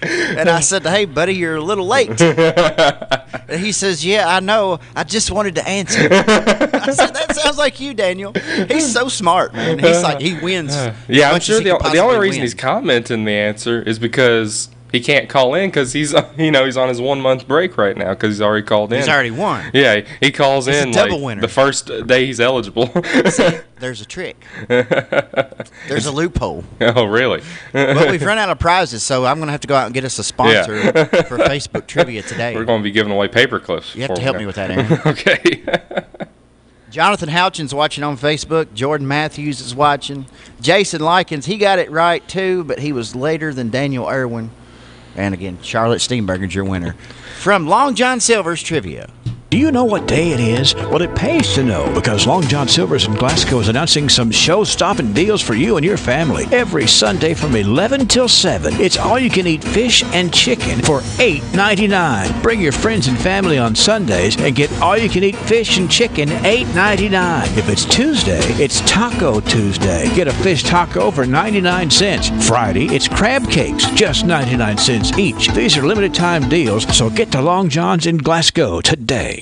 And I said, hey, buddy, you're a little late. And he says, yeah, I know. I just wanted to answer. I said, that sounds like you, Daniel. He's so smart, man. He's like, he wins. Yeah, I'm sure the only reason he's commenting the answer is because he can't call in because he's on his 1 month break right now because he's already called in. He's already won. Yeah, he calls He's in a double like winner. the first day he's eligible. See, there's a trick. There's a loophole. Oh, really? But we've run out of prizes, so I'm going to have to go out and get us a sponsor for Facebook Trivia today. We're going to be giving away paper clips. You have to help me with that, Aaron. Okay. Jonathan Houchin's watching on Facebook. Jordan Matthews is watching. Jason Likens, he got it right too, but he was later than Daniel Irwin. And again, Charlotte Steenbergen's your winner. From Long John Silver's Trivia. Do you know what day it is? Well, it pays to know because Long John Silver's in Glasgow is announcing some show-stopping deals for you and your family. Every Sunday from 11 till 7, it's all-you-can-eat fish and chicken for $8.99. Bring your friends and family on Sundays and get all-you-can-eat fish and chicken $8.99. If it's Tuesday, it's Taco Tuesday. Get a fish taco for 99 cents. Friday, it's crab cakes, just 99 cents each. These are limited-time deals, so get to Long John's in Glasgow today.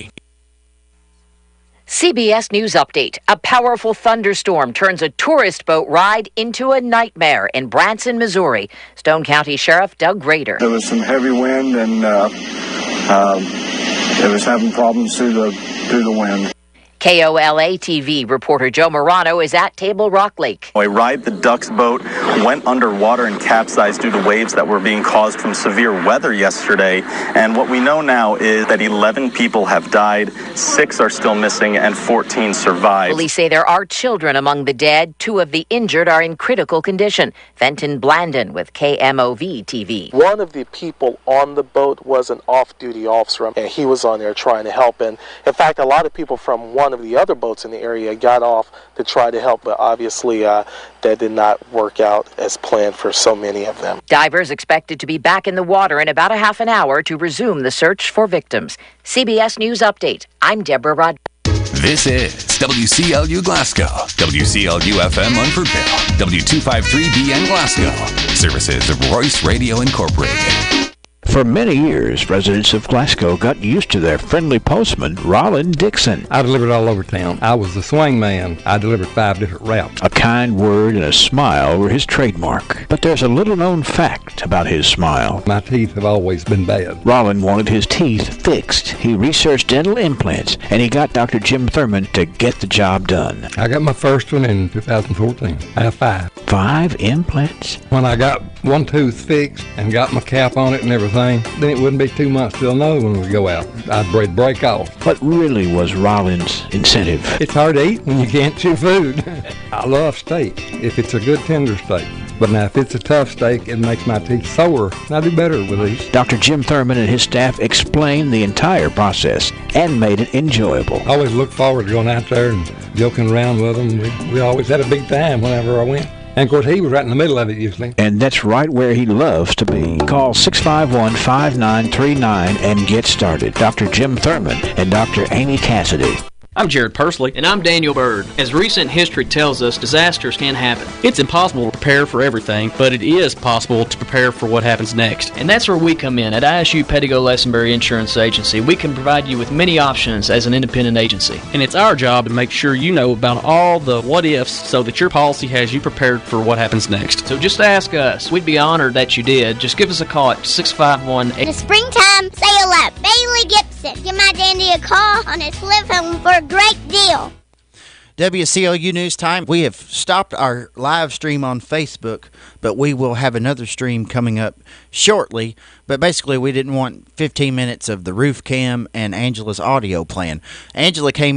CBS News Update. A powerful thunderstorm turns a tourist boat ride into a nightmare in Branson, Missouri. Stone County Sheriff Doug Rader. There was some heavy wind, and it was having problems through the wind. KOLA-TV reporter Joe Morano is at Table Rock Lake. A Ride the Ducks boat went underwater and capsized due to waves that were being caused from severe weather yesterday. And what we know now is that 11 people have died, 6 are still missing, and 14 survived. Police say there are children among the dead. 2 of the injured are in critical condition. Fenton Blandon with KMOV-TV. One of the people on the boat was an off-duty officer, and he was on there trying to help. And in fact, a lot of people from one of the other boats in the area got off to try to help, but obviously that did not work out as planned for so many of them. Divers expected to be back in the water in about a half an hour to resume the search for victims. CBS News Update. I'm Deborah Rod. This is WCLU Glasgow, WCLU FM Munfordville, W253BN Glasgow, services of Royce Radio Incorporated. For many years, residents of Glasgow got used to their friendly postman, Rollin Dixon. I delivered all over town. I was the swing man. I delivered 5 different routes. A kind word and a smile were his trademark. But there's a little-known fact about his smile. My teeth have always been bad. Rollin wanted his teeth fixed. He researched dental implants, and he got Dr. Jim Thurman to get the job done. I got my first one in 2014. I have 5. 5 implants? When I got one tooth fixed and got my cap on it and everything, then it wouldn't be 2 months till another one would go out. I'd break off. What really was Rollin's incentive? It's hard to eat when you can't chew food. I love steak if it's a good tender steak. But now, if it's a tough steak, it makes my teeth sore. I do better with these. Dr. Jim Thurman and his staff explained the entire process and made it enjoyable. I always look forward to going out there and joking around with them. We always had a big time whenever I went. And, of course, he was right in the middle of it usually. And that's right where he loves to be. Call 651-5939 and get started. Dr. Jim Thurman and Dr. Amy Cassidy. I'm Jared Pursley. And I'm Daniel Bird. As recent history tells us, disasters can happen. It's impossible to prepare for everything, but it is possible to prepare for what happens next. And that's where we come in. At ISU Pettigo-Lessenbury Insurance Agency, we can provide you with many options as an independent agency. And it's our job to make sure you know about all the what-ifs so that your policy has you prepared for what happens next. So just ask us. We'd be honored that you did. Just give us a call at 651-8... The springtime sale at Bailey Gibson. Give my dandy a call on his flip phone for a great deal. WCLU News Time. We have stopped our live stream on Facebook, but we will have another stream coming up shortly. But basically, we didn't want 15 minutes of the roof cam and Angela's audio playing. Angela came in